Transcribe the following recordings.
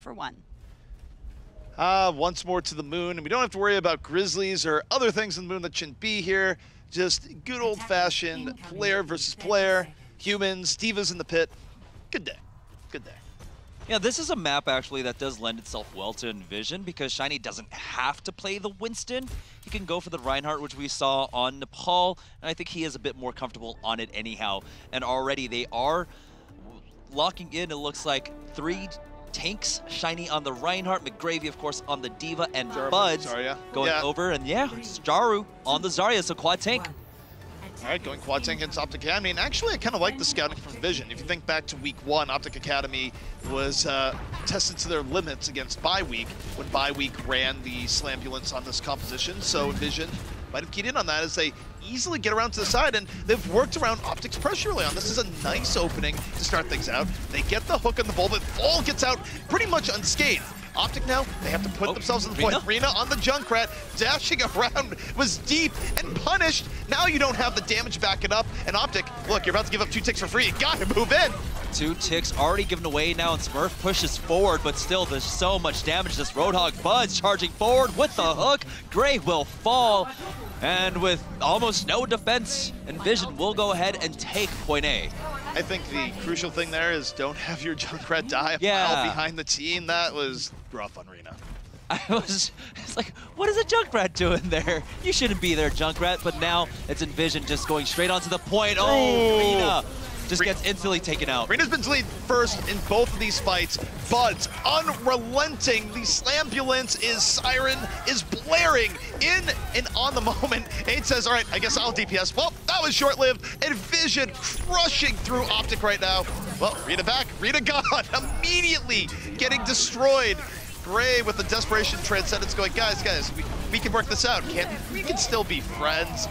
for one. Once more to the moon, and we don't have to worry about grizzlies or other things in the moon that shouldn't be here. Just good old-fashioned player versus player, humans, divas in the pit. Good day. Good day. Yeah, this is a map actually that does lend itself well to EnVision because Shiny doesn't have to play the Winston. He can go for the Reinhardt, which we saw on Nepal, and I think he is a bit more comfortable on it anyhow. And already they are locking in, it looks like, 3 tanks. Shiny on the Reinhardt, McGravy, of course, on the Diva, and Buds going over. And yeah, Jaru on the Zarya, so quad tank. All right, going quad tank against OpTic Academy. And actually, I kind of like the scouting from EnVision. If you think back to week 1, OpTic Academy was tested to their limits against Bye-Week when Bye-Week ran the Slambulance on this composition. So EnVision might have keyed in on that as they easily get around to the side, and they've worked around OpTic's pressure early on. This is a nice opening to start things out. They get the hook on the ball, but Fall gets out pretty much unscathed. OpTic now, they have to put themselves in the point. Rina on the Junkrat, dashing around, was deep and punished. Now you don't have the damage backing up, and OpTic, look, you're about to give up 2 ticks for free. You gotta move in. 2 ticks already given away now, and Smurf pushes forward, but still there's so much damage. This Roadhog Buds charging forward with the hook. Gray will fall, and with almost no defense, EnVision will go ahead and take point A. I think the crucial thing there is don't have your Junkrat die a mile behind the team. That was rough on Rina. It's like, what is a Junkrat doing there? You shouldn't be there, Junkrat. But now it's EnVision just going straight onto the point. Oh, Rina just gets instantly taken out. Rina's been lead first in both of these fights. Buds, unrelenting. The Slambulance siren is blaring in and on the moment. 8 says, all right, I guess I'll DPS. Well, that was short-lived. EnVision crushing through OpTic right now. Well, Rina back, Rina gone, immediately getting destroyed. Gray with the desperation transcendence going, guys, we can work this out, can't we? We can still be friends.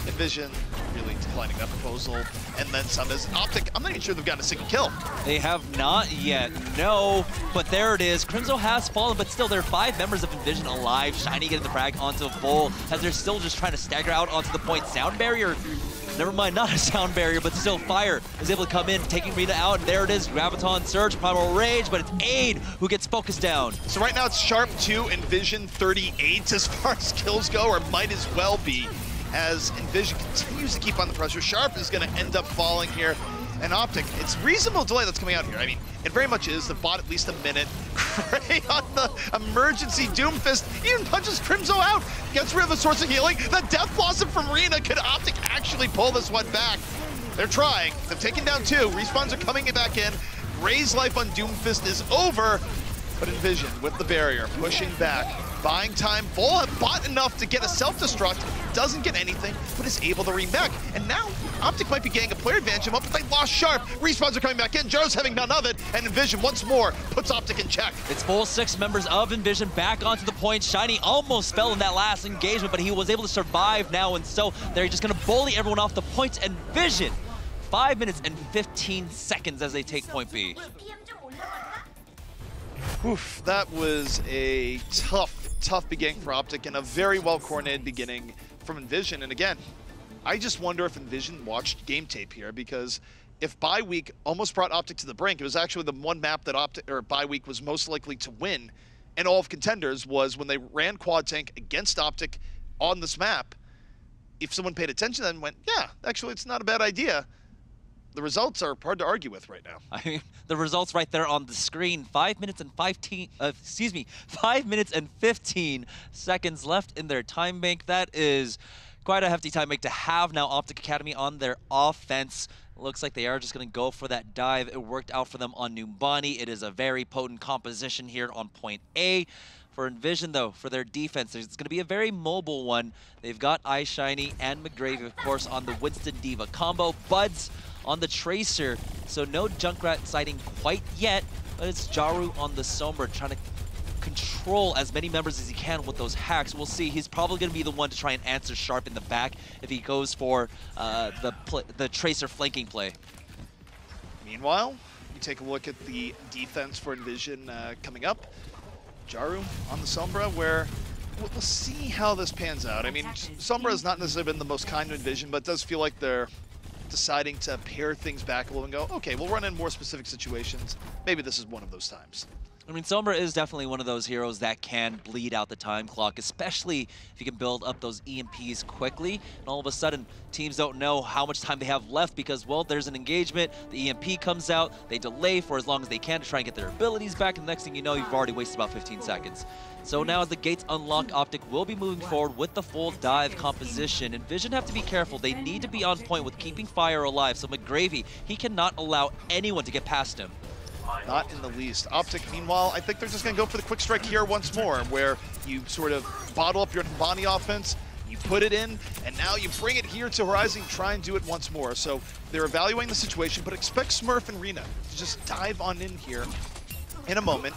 EnVision really declining that proposal, and then some is OpTic. I'm not even sure they've gotten a single kill. They have not yet, no, but there it is. Crimzo has fallen, but still there are 5 members of EnVision alive. Shiny getting the frag onto Vol as they're still just trying to stagger out onto the point. Sound barrier, never mind, not a sound barrier, but still Fire is able to come in, taking Rina out, and there it is. Graviton Surge, Primal Rage, but it's Aid who gets focused down. So right now it's Sharp 2, EnVision 38 as far as kills go, or might as well be. As EnVision continues to keep on the pressure, Sharp is going to end up falling here. And OpTic, it's reasonable delay that's coming out here. I mean, it very much is. They've bought at least a minute. Gray on the emergency Doomfist, even punches Crimzo out. Gets rid of the source of healing. The Death Blossom from Rina. Could OpTic actually pull this one back? They're trying. They've taken down 2. Respawns are coming back in. Gray's life on Doomfist is over. But EnVision with the barrier, pushing back, buying time. Vol have bought enough to get a self-destruct, doesn't get anything, but is able to remech. And now, OpTic might be getting a player advantage, but they lost Sharp. Respawns are coming back in, Jaro's having none of it, and EnVision once more puts OpTic in check. It's full 6 members of EnVision back onto the point. Shiny almost fell in that last engagement, but he was able to survive now, and so they're just gonna bully everyone off the points. EnVision, 5 minutes and 15 seconds as they take point B. Oof, that was a tough beginning for OpTic and a very well-coordinated beginning from EnVision. And again, I just wonder if EnVision watched game tape here, because if Bye-Week almost brought OpTic to the brink, it was actually the one map that Bye-Week was most likely to win in all of Contenders was when they ran quad tank against OpTic on this map. If someone paid attention and went, yeah, actually it's not a bad idea, the results are hard to argue with right now. I mean, the results right there on the screen. 5 minutes and 5 minutes and 15 seconds left in their time bank. That is quite a hefty time bank to have now. OpTic Academy on their offense. Looks like they are just going to go for that dive. It worked out for them on Numbani. It is a very potent composition here on point A. For EnVision, though, for their defense, it's going to be a very mobile one. They've got iShiny and McGravy, of course, on the Winston Diva combo. Buds on the Tracer, so no Junkrat sighting quite yet, but it's Jaru on the Sombra trying to control as many members as he can with those hacks. We'll see. He's probably going to be the one to try and answer Sharp in the back if he goes for the Tracer flanking play. Meanwhile, you take a look at the defense for EnVision coming up. Jaru on the Sombra, where we'll see how this pans out. I mean, Sombra has not necessarily been the most kind to EnVision, but it does feel like they're deciding to pare things back a little and go, okay, we'll run in more specific situations. Maybe this is one of those times. I mean, Sombra is definitely one of those heroes that can bleed out the time clock, especially if you can build up those EMPs quickly. And all of a sudden, teams don't know how much time they have left because, well, there's an engagement, the EMP comes out, they delay for as long as they can to try and get their abilities back, and the next thing you know, you've already wasted about 15 seconds. So now as the gates unlock, OpTic will be moving forward with the full dive composition. EnVision have to be careful. They need to be on point with keeping fire alive. So McGravy, he cannot allow anyone to get past him. Not in the least. OpTic, meanwhile, I think they're just going to go for the quick strike here once more, where you sort of bottle up your Bonnie offense, you put it in, and now you bring it here to Horizon, try and do it once more. So they're evaluating the situation, but expect Smurf and Rena to just dive on in here in a moment.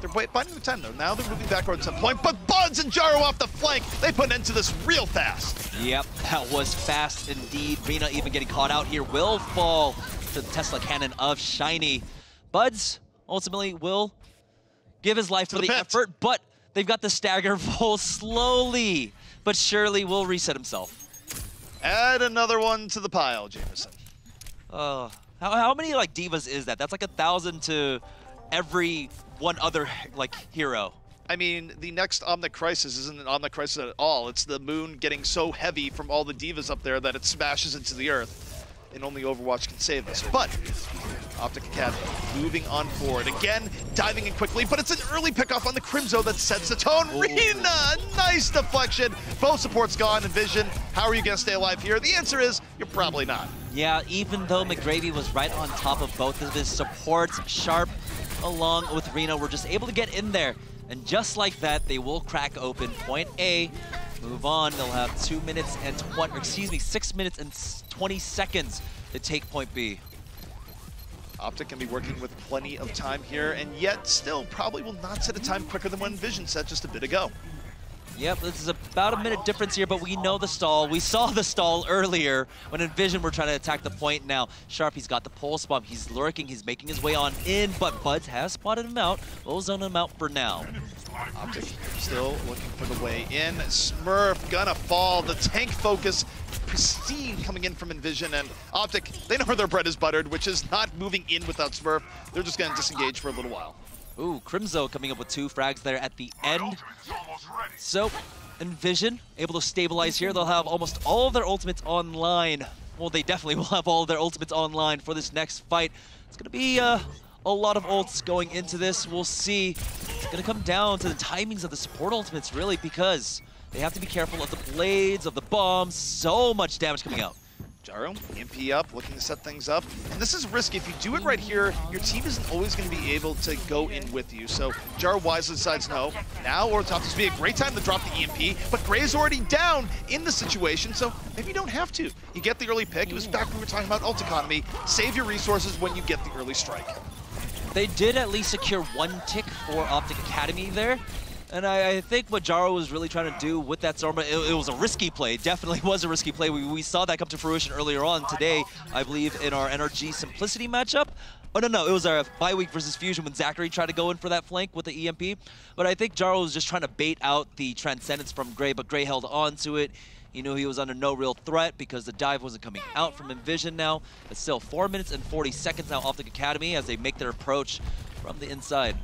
They're biding the time, though. Now they're moving backwards at some point, but Buds and Jaro off the flank, they put an end to this real fast. Yep, that was fast indeed. Rena even getting caught out here will fall to the Tesla cannon of Shiny. Buds ultimately will give his life for the effort, but they've got the stagger full. Slowly but surely will reset himself. Add another one to the pile, Jamerson. How many like divas is that? That's like 1,000 to every one other like hero. I mean, the next OpTic Crisis isn't an OpTic Crisis at all. It's the moon getting so heavy from all the divas up there that it smashes into the earth. And only Overwatch can save us. But OpTic Academy moving on forward. Again, diving in quickly, but it's an early pickoff on the Crimzo that sets the tone. Ooh. Rena, nice deflection. Both supports gone. EnVision, how are you going to stay alive here? The answer is, you're probably not. Yeah, even though McGravy was right on top of both of his supports, Sharp along with Rena were just able to get in there. And just like that, they will crack open point A. Move on, they'll have 6 minutes and 20 seconds to take point B. OpTic can be working with plenty of time here, and yet still probably will not set a time quicker than what EnVision set just a bit ago. Yep, this is about a minute difference here, but we know the stall. We saw the stall earlier when EnVision were trying to attack the point. Now, Sharp, he's got the pulse bomb. He's lurking. He's making his way on in, but Buds has spotted him out. We'll zone him out for now. OpTic still looking for the way in. Smurf gonna fall. The tank focus pristine coming in from EnVision, and OpTic, they know where their bread is buttered, which is not moving in without Smurf. They're just gonna disengage for a little while. Ooh, Crimzo coming up with 2 frags there at the end. So, EnVision able to stabilize here. They'll have almost all of their ultimates online. Well, they definitely will have all of their ultimates online for this next fight. It's gonna be a lot of ults going into this. We'll see. It's gonna come down to the timings of the support ultimates, really, because they have to be careful of the blades, of the bombs. So much damage coming out. Jaro, EMP up, looking to set things up. And this is risky. If you do it right here, your team isn't always going to be able to go in with you. So Jaro wisely decides no. Now, or top, this would be a great time to drop the EMP, but Gray's already down in the situation, so maybe you don't have to. You get the early pick. It was back when we were talking about ult economy. Save your resources when you get the early strike. They did at least secure 1 tick for OpTic Academy there. And I think what Jaro was really trying to do with that Sombra, it was a risky play. Definitely was a risky play. We saw that come to fruition earlier on today, I believe, in our NRG Simplicity matchup. Oh, no, it was our bye-week versus Fusion when Zachary tried to go in for that flank with the EMP. But I think Jaro was just trying to bait out the Transcendence from Gray, but Gray held on to it. He knew he was under no real threat because the dive wasn't coming out from EnVision now. But still, 4 minutes and 40 seconds now OpTic Academy as they make their approach from the inside.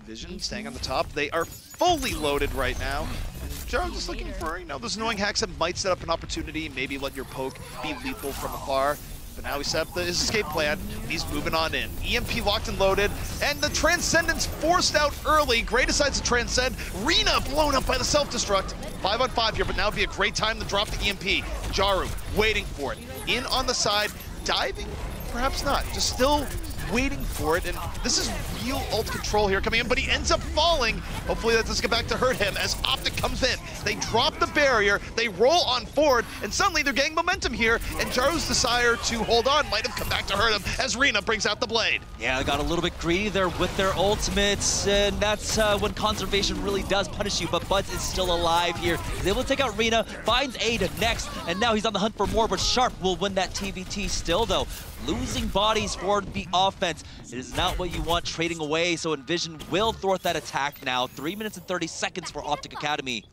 EnVision staying on the top. They are fully loaded right now. And Jaro just looking for, those annoying hacks that might set up an opportunity, maybe let your poke be lethal from afar. But now he set up his escape plan. He's moving on in. EMP locked and loaded, and the Transcendence forced out early. Gray decides to transcend. Rena blown up by the self-destruct. 5 on 5 here, but now would be a great time to drop the EMP. Jaro waiting for it. In on the side, diving? Perhaps not. Just still waiting for it, and this is real ult control here coming in, but he ends up falling. Hopefully that doesn't get back to hurt him as OpTic comes in. They drop the barrier, they roll on forward, and suddenly they're getting momentum here, and Jaro's desire to hold on might have come back to hurt him as Rena brings out the blade. Yeah, they got a little bit greedy there with their ultimates, and that's when conservation really does punish you, but Buds is still alive here. He's able to take out Rena, finds Ada next, and now he's on the hunt for more, but Sharp will win that TVT still, though. Losing bodies for the offense. It is not what you want trading away, so EnVision will thwart that attack now. 3 minutes and 30 seconds for OpTic Academy.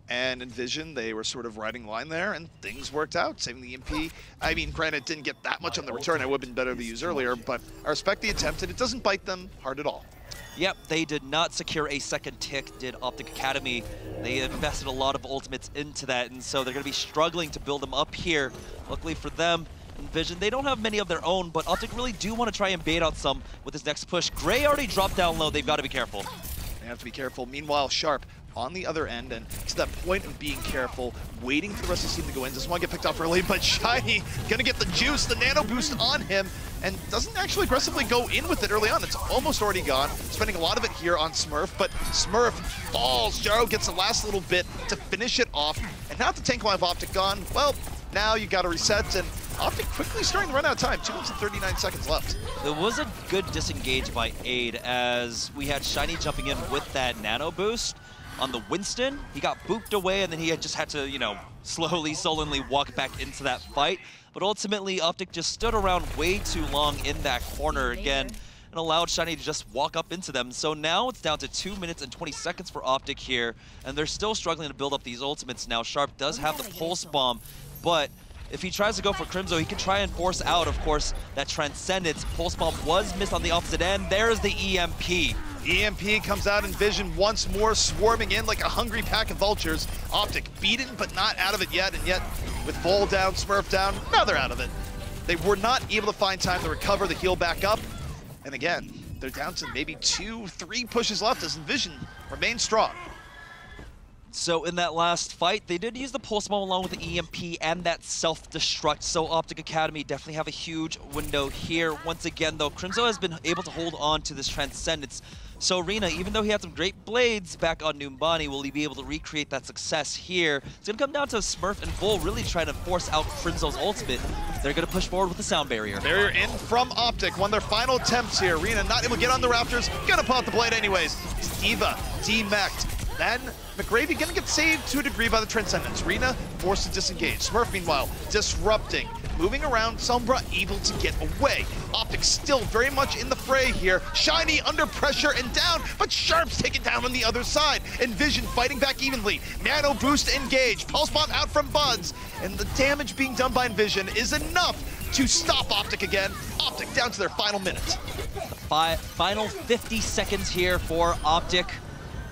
And EnVision, they were sort of riding line there, and things worked out, saving the EMP. I mean, granted, didn't get that much on the return. It would have been better to use earlier, but I respect the attempt, and it doesn't bite them hard at all. Yep, they did not secure a second tick, did OpTic Academy. They invested a lot of ultimates into that, and so they're going to be struggling to build them up here. Luckily for them, EnVision, they don't have many of their own, but OpTic really do want to try and bait out some with this next push. Gray already dropped down low. They've got to be careful. They have to be careful. Meanwhile, Sharp on the other end, and to that point of being careful, waiting for the rest of the team to go in. Doesn't want to get picked off early, but Shiny gonna get the juice, the nano boost on him, and doesn't actually aggressively go in with it early on. It's almost already gone, spending a lot of it here on Smurf, but Smurf falls. Jaro gets the last little bit to finish it off, and now the tank line of OpTic gone, well, now you gotta reset, and OpTic quickly starting to run out of time. 2 minutes and 39 seconds left. It was a good disengage by Aid as we had Shiny jumping in with that nano boost. On the Winston, he got booped away, and then he had just had to, you know, slowly, sullenly walk back into that fight. But ultimately, OpTic just stood around way too long in that corner again and allowed Shiny to just walk up into them. So now it's down to 2 minutes and 20 seconds for OpTic here, and they're still struggling to build up these ultimates now. Sharp does have the Pulse Bomb, but if he tries to go for Crimzo, he can try and force out, of course, that Transcendence. Pulse Bomb was missed on the opposite end. There's the EMP. EMP comes out, EnVision once more swarming in like a hungry pack of vultures. OpTic beaten, but not out of it yet, and yet with Vol down, Smurf down, now they're out of it. They were not able to find time to recover the heal back up, and again, they're down to maybe 2-3 pushes left as EnVision remains strong. So in that last fight, they did use the Pulse Bomb along with the EMP and that self-destruct. So OpTic Academy definitely have a huge window here. Once again, though, Crimzo has been able to hold on to this Transcendence. So Rina, even though he had some great blades back on Numbani, will he be able to recreate that success here? It's going to come down to Smurf and Bull really trying to force out Crimzo's ultimate. They're going to push forward with the sound barrier. Barrier in from OpTic, one of their final attempts here. Rina not able to get on the Raptors, gonna pop the blade anyways. Diva demeched. Then McGravy gonna get saved to a degree by the Transcendence. Rina forced to disengage. Smurf, meanwhile, disrupting. Moving around, Sombra able to get away. OpTic still very much in the fray here. Shiny under pressure and down, but Sharp's taken down on the other side. EnVision fighting back evenly. Nano boost engaged. Pulse Bomb out from Buds. And the damage being done by EnVision is enough to stop OpTic again. OpTic down to their final minute. Final 50 seconds here for OpTic.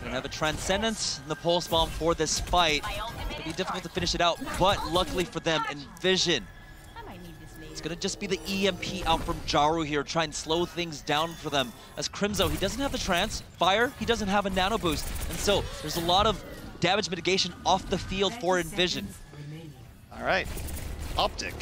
Gonna have a Transcendence and the Pulse Bomb for this fight. It'll be difficult to finish it out, but luckily for them, EnVision, it's gonna just be the EMP out from Jaru here, try and slow things down for them. As Crimzo, he doesn't have the Trance. Fire, he doesn't have a Nano Boost. And so there's a lot of damage mitigation off the field for EnVision. All right, OpTic,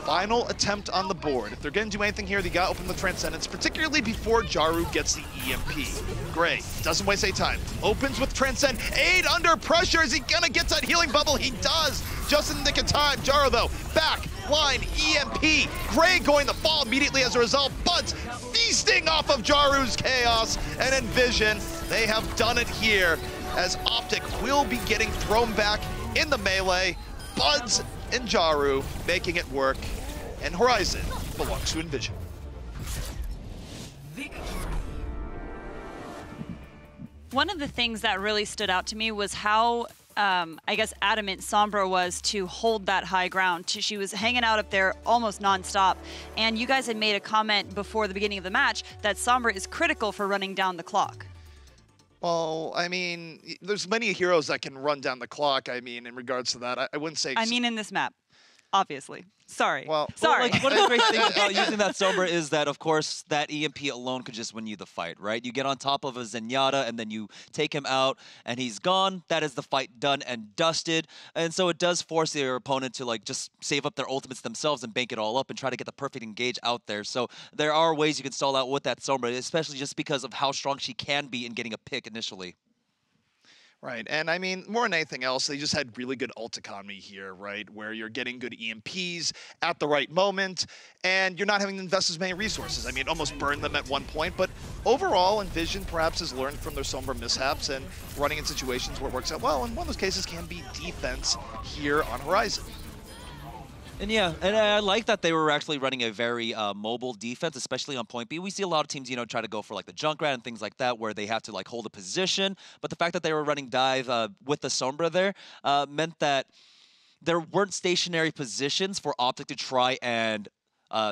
final attempt on the board. If they're gonna do anything here, they gotta open the Transcendence, particularly before Jaru gets the EMP. Gray doesn't waste any time. Opens with Transcend. Aid under pressure. Is he gonna get that healing bubble? He does. Just in the nick of time. Jaru though, back line EMP. Gray going to fall immediately as a result. Buds feasting off of Jaru's chaos. And EnVision, they have done it here as OpTic will be getting thrown back in the melee. Buds and Jaru making it work, and Horizon belongs to EnVision. One of the things that really stood out to me was how, I guess, adamant Sombra was to hold that high ground. She was hanging out up there almost nonstop, and you guys had made a comment before the beginning of the match that Sombra is critical for running down the clock. Well, I mean, there's many heroes that can run down the clock. I mean, in regards to that, I wouldn't say... I mean, in this map, obviously. Sorry. Well, sorry. Like, one of the great things about using that Sombra is that, of course, that EMP alone could just win you the fight, right? You get on top of a Zenyatta, and then you take him out, and he's gone. That is the fight done and dusted. And so it does force your opponent to, like, just save up their ultimates themselves and bank it all up and try to get the perfect engage out there. So there are ways you can stall out with that Sombra, especially just because of how strong she can be in getting a pick initially. Right, and I mean, more than anything else, they just had really good ult economy here, right? Where you're getting good EMPs at the right moment, and you're not having to invest as many resources. I mean, it almost burned them at one point, but overall, EnVision perhaps has learned from their Sombra mishaps and running in situations where it works out well, and one of those cases can be defense here on Horizon. And yeah, and I like that they were actually running a very mobile defense, especially on point B. We see a lot of teams, you know, try to go for like the Junkrat and things like that, where they have to like hold a position. But the fact that they were running dive with the Sombra there meant that there weren't stationary positions for OpTic to try and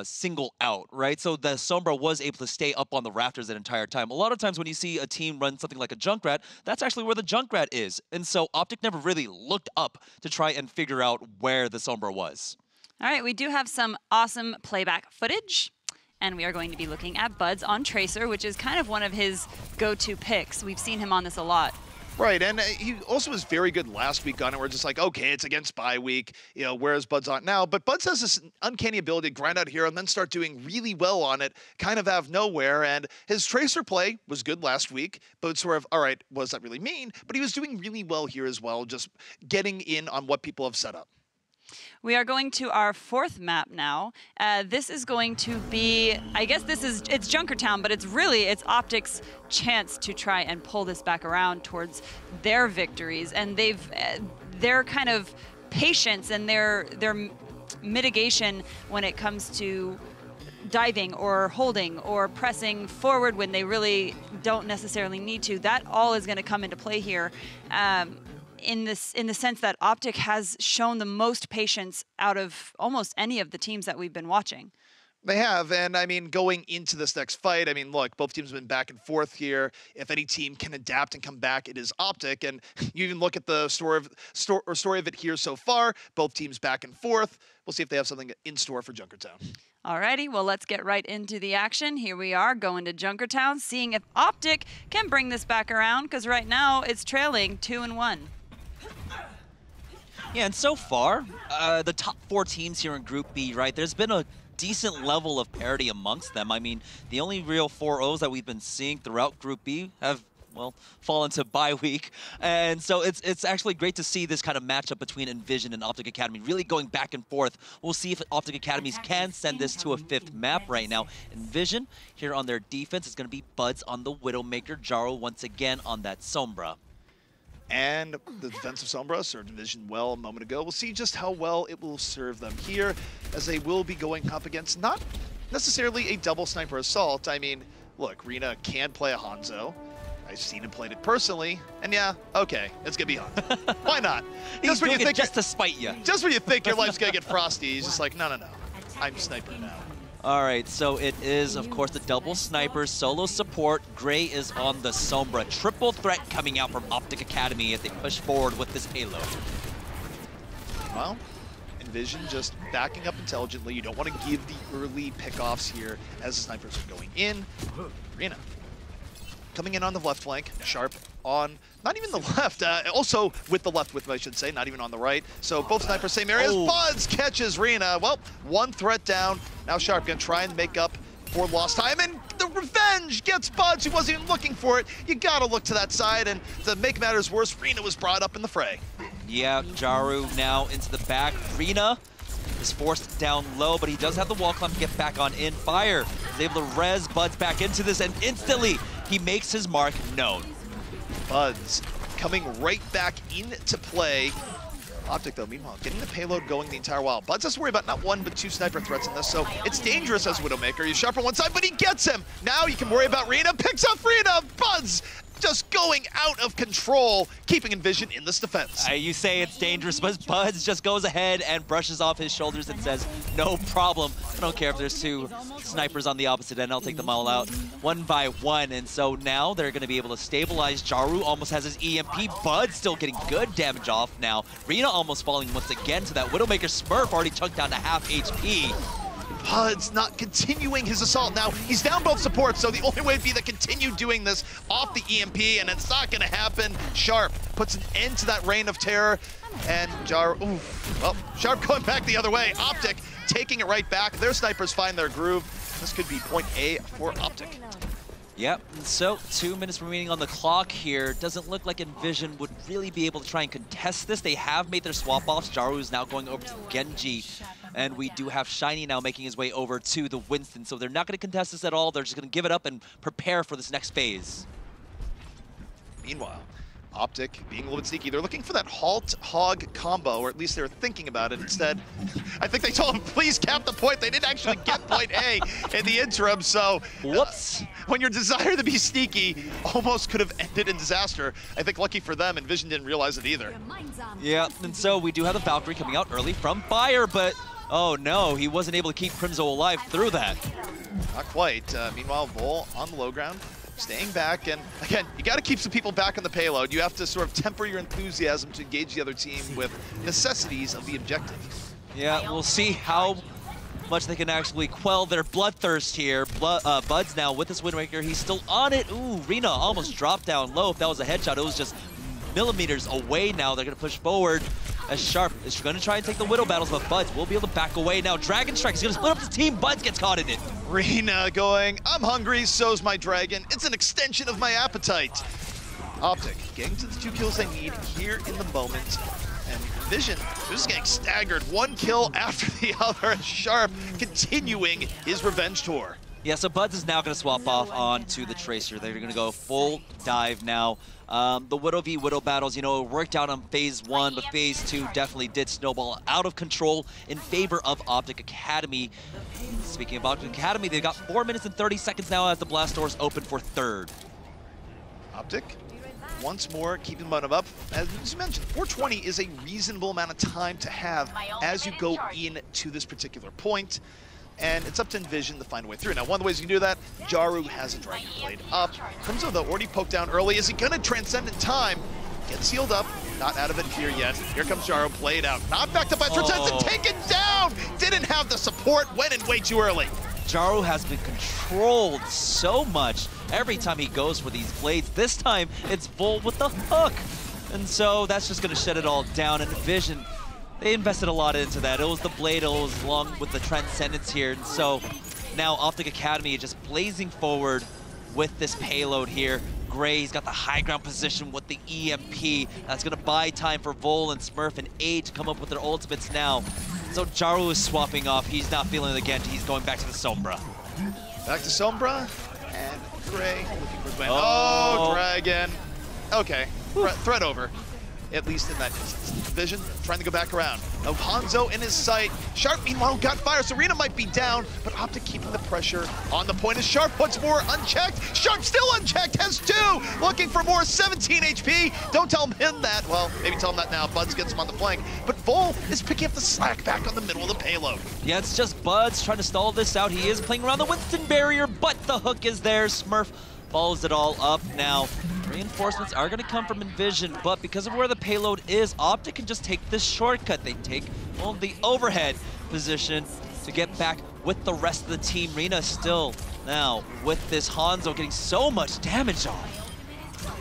single out, right? So the Sombra was able to stay up on the rafters that entire time. A lot of times when you see a team run something like a Junkrat, that's actually where the Junkrat is. And so OpTic never really looked up to try and figure out where the Sombra was. All right, we do have some awesome playback footage, and we are going to be looking at Bud's on Tracer, which is kind of one of his go-to picks. We've seen him on this a lot. Right, and he also was very good last week on it. We're just like, okay, it's against bye week. You know, where's Bud's on now? But Bud's has this uncanny ability to grind out here and then start doing really well on it, kind of out of nowhere. And his Tracer play was good last week, but sort of, all right, what does that really mean? But he was doing really well here as well, just getting in on what people have set up. We are going to our fourth map now. This is going to be, I guess it's Junkertown, but it's OpTic's chance to try and pull this back around towards their victories. And their kind of patience and their mitigation when it comes to diving or holding or pressing forward when they really don't necessarily need to, that all is going to come into play here. In the sense that OpTic has shown the most patience out of almost any of the teams that we've been watching. They have, and I mean, going into this next fight, I mean, look, both teams have been back and forth here. If any team can adapt and come back, it is OpTic, and you even look at the story of it here so far. Both teams back and forth. We'll see if they have something in store for Junkertown. Alrighty, well, let's get right into the action. Here we are going to Junkertown, seeing if OpTic can bring this back around, because right now it's trailing 2-1. Yeah, and so far, the top 4 teams here in Group B, right, there's been a decent level of parity amongst them. I mean, the only real 4-0s that we've been seeing throughout Group B have, well, fallen to bye week. And so it's actually great to see this kind of matchup between EnVision and OpTic Academy really going back and forth. We'll see if OpTic Academies can send this to a 5th map right now. EnVision, here on their defense, is going to be Buds on the Widowmaker, Jaro once again on that Sombra. And the defensive Sombra served EnVision well a moment ago. We'll see just how well it will serve them here, as they will be going up against not necessarily a double sniper assault. I mean, look, Rina can play a Hanzo. I've seen him played it personally, and yeah, okay, it's gonna be Hanzo. Why not? He's doing it just to spite you. Just when you think your life's gonna get frosty, he's just like, no, I'm sniper now. All right, so it is, of course, the double sniper, solo support. Gray is on the Sombra. Triple threat coming out from OpTic Academy as they push forward with this payload. Well, EnVision just backing up intelligently. You don't want to give the early pickoffs here as the snipers are going in. Rina coming in on the left flank. Sharp on, not even the left, also with the left width, I should say, not even on the right. So both snipers, same areas. Oh. Buds catches Rina. Well, one threat down. Now Sharp gonna try and make up for lost time, and the revenge gets Buds, who wasn't even looking for it. You gotta look to that side, and to make matters worse, Rina was brought up in the fray. Yeah, Jaru now into the back. Rina is forced down low, but he does have the wall climb to get back on in. Fire is able to res Buds back into this, and instantly he makes his mark known. Buds coming right back into play. OpTic, though, meanwhile, getting the payload going the entire while. Buds has to worry about not 1, but 2 sniper threats in this, so it's dangerous as Widowmaker. He's sharp on one side, but he gets him. Now you can worry about Rina. Picks up Rina. Buds just going out of control, keeping EnVision in this defense. You say it's dangerous, but Buds just goes ahead and brushes off his shoulders and says, no problem. I don't care if there's 2 snipers on the opposite end. I'll take them all out 1 by 1. And so now they're going to be able to stabilize. Jaru almost has his EMP. Buds still getting good damage off now. Rina almost falling once again to that Widowmaker Smurf, already chunked down to half HP. Bud's not continuing his assault. Now, he's down both supports, so the only way would be to continue doing this off the EMP, and it's not going to happen. Sharp puts an end to that reign of terror, and well, Sharp going back the other way. OpTic taking it right back. Their snipers find their groove. This could be point A for OpTic. Yep, so 2 minutes remaining on the clock here. Doesn't look like EnVision would really be able to try and contest this. They have made their swap-offs. Jaru is now going over to Genji. And we do have Shiny now making his way over to the Winston. So they're not going to contest this at all. They're just going to give it up and prepare for this next phase. Meanwhile, OpTic being a little bit sneaky. They're looking for that halt hog combo, or at least they were thinking about it. Instead, I think they told him, please cap the point. They didn't actually get point A in the interim, so whoops. When your desire to be sneaky almost could have ended in disaster. I think lucky for them, EnVision didn't realize it either. Yeah, and so we do have the Valkyrie coming out early from Fire, but oh no, he wasn't able to keep Crimzo alive through that. Not quite. Meanwhile, Vol on the low ground, staying back, and again, you got to keep some people back on the payload. You have to sort of temper your enthusiasm to engage the other team with necessities of the objective. Yeah, we'll see how much they can actually quell their bloodthirst here. Bud's now with this Wind Waker. He's still on it. Ooh, Rina almost dropped down low. If that was a headshot, it was just millimeters away now. They're going to push forward as Sharp is going to try and take the Widow battles, but Buds will be able to back away now. Dragon Strike is going to split up the team. Buds gets caught in it. Rina going, I'm hungry, so's my dragon. It's an extension of my appetite. OpTic getting to the 2 kills they need here in the moment. And EnVision just getting staggered. 1 kill after the other. Sharp continuing his revenge tour. Yeah, so Buds is now going to swap off onto the Tracer. They're going to go full dive now. The Widow v Widow battles, you know, worked out on phase 1, but phase 2 definitely did snowball out of control in favor of OpTic Academy. Speaking of OpTic Academy, they've got 4 minutes and 30 seconds now as the blast doors open for third. OpTic, once more, keeping the momentum up. As you mentioned, 420 is a reasonable amount of time to have as you go into this particular point. And it's up to EnVision to find a way through. Now, one of the ways you can do that, Jaru has a Dragon Blade up. Crimzo, though, already poked down early. Is he going to transcend in time? Gets sealed up. Not out of it here yet. Here comes Jaru, played out. Not backed up by Theresa, taken down! Didn't have the support, went in way too early. Jaru has been controlled so much every time he goes for these blades. This time, it's Vol with the hook. And so that's just going to shut it all down. And EnVision, they invested a lot into that. It was the blade, it was along with the transcendence here. And so now OpTic Academy is just blazing forward with this payload here. Gray, he's got the high ground position with the EMP. That's going to buy time for Vol and Smurf and A to come up with their ultimates now. So Jaru is swapping off. He's not feeling it again. He's going back to the Sombra. Back to Sombra, and Gray looking for his way. Oh, Dragon. Okay, threat over. At least in that instance. EnVision trying to go back around. Now Hanzo in his sight. Sharp, meanwhile, got fire. Serena might be down, but OpTic keeping the pressure on the point as Sharp puts more unchecked. Sharp still unchecked, has 2. Looking for more, 17 HP. Don't tell him that. Well, maybe tell him that now. Buds gets him on the flank. But Vol is picking up the slack back on the middle of the payload. Yeah, it's just Buds trying to stall this out. He is playing around the Winston barrier, but the hook is there. Smurf follows it all up now. Reinforcements are going to come from EnVision, but because of where the payload is, OpTic can just take this shortcut. They take the overhead position to get back with the rest of the team. Rina still now with this Hanzo getting so much damage on.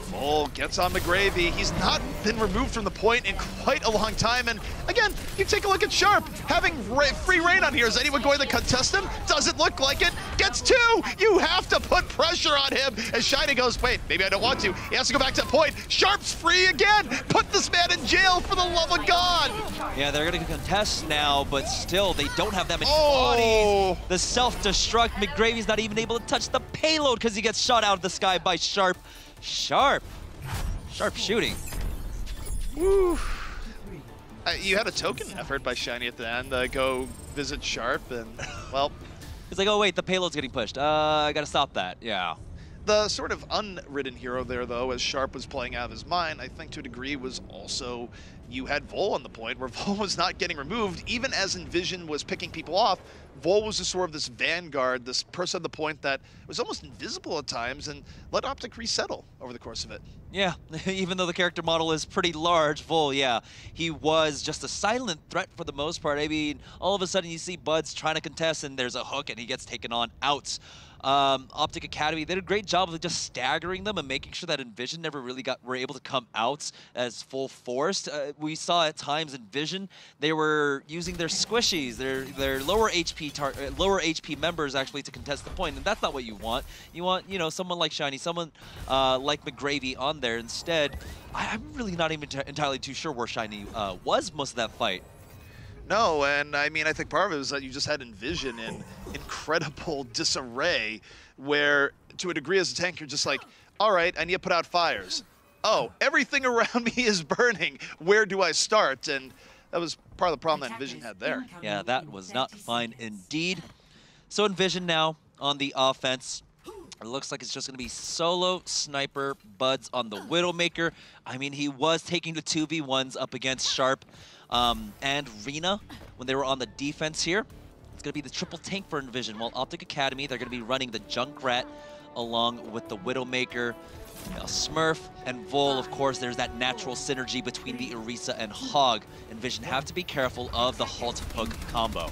Vol gets on the gravy. He's not been removed from the point in quite a long time. And again, you take a look at Sharp having free reign on here. Is anyone going to contest him? Doesn't look like it. Gets 2. You have to put pressure on him. As Shiny goes, wait, maybe I don't want to. He has to go back to the point. Sharp's free again. Put this man in jail for the love of God. Yeah, they're going to contest now, but still, they don't have that many bodies. The self-destruct. McGravy's not even able to touch the payload because he gets shot out of the sky by Sharp. Sharp shooting. Woo. You had a token effort by Shiny at the end. Go visit Sharp, and well, it's like, oh wait, the payload's getting pushed. I gotta stop that. Yeah. The sort of unwritten hero there, though, as Sharp was playing out of his mind, I think to a degree was also you had Vol on the point where Vol was not getting removed. Even as EnVision was picking people off, Vol was just sort of this vanguard, this person on the point that was almost invisible at times and let OpTic resettle over the course of it. Yeah, even though the character model is pretty large, Vol, yeah, he was just a silent threat for the most part. I mean, all of a sudden you see Buds trying to contest and there's a hook and he gets taken on outs. OpTic Academy, they did a great job of just staggering them and making sure that EnVision never really were able to come out as full force. We saw at times EnVision, they were using their squishies, their lower HP members actually to contest the point, and that's not what you want. You want, you know, someone like Shiny, someone like McGravy on there. Instead, I'm really not even entirely too sure where Shiny was most of that fight. No, and I mean, I think part of it was that you just had EnVision in incredible disarray where, to a degree as a tank, you're just like, all right, I need to put out fires. oh, everything around me is burning. Where do I start? And that was part of the problem that EnVision had there. Yeah, that was not fine indeed. So EnVision now on the offense. It looks like it's just going to be solo sniper Buds on the Widowmaker. I mean, he was taking the 2v1s up against Sharp and Rena when they were on the defense here. It's going to be the triple tank for EnVision. While OpTic Academy, they're going to be running the Junkrat along with the Widowmaker. Smurf and Vol, of course, there's that natural synergy between the Theresa and Hog. EnVision have to be careful of the halt hook combo.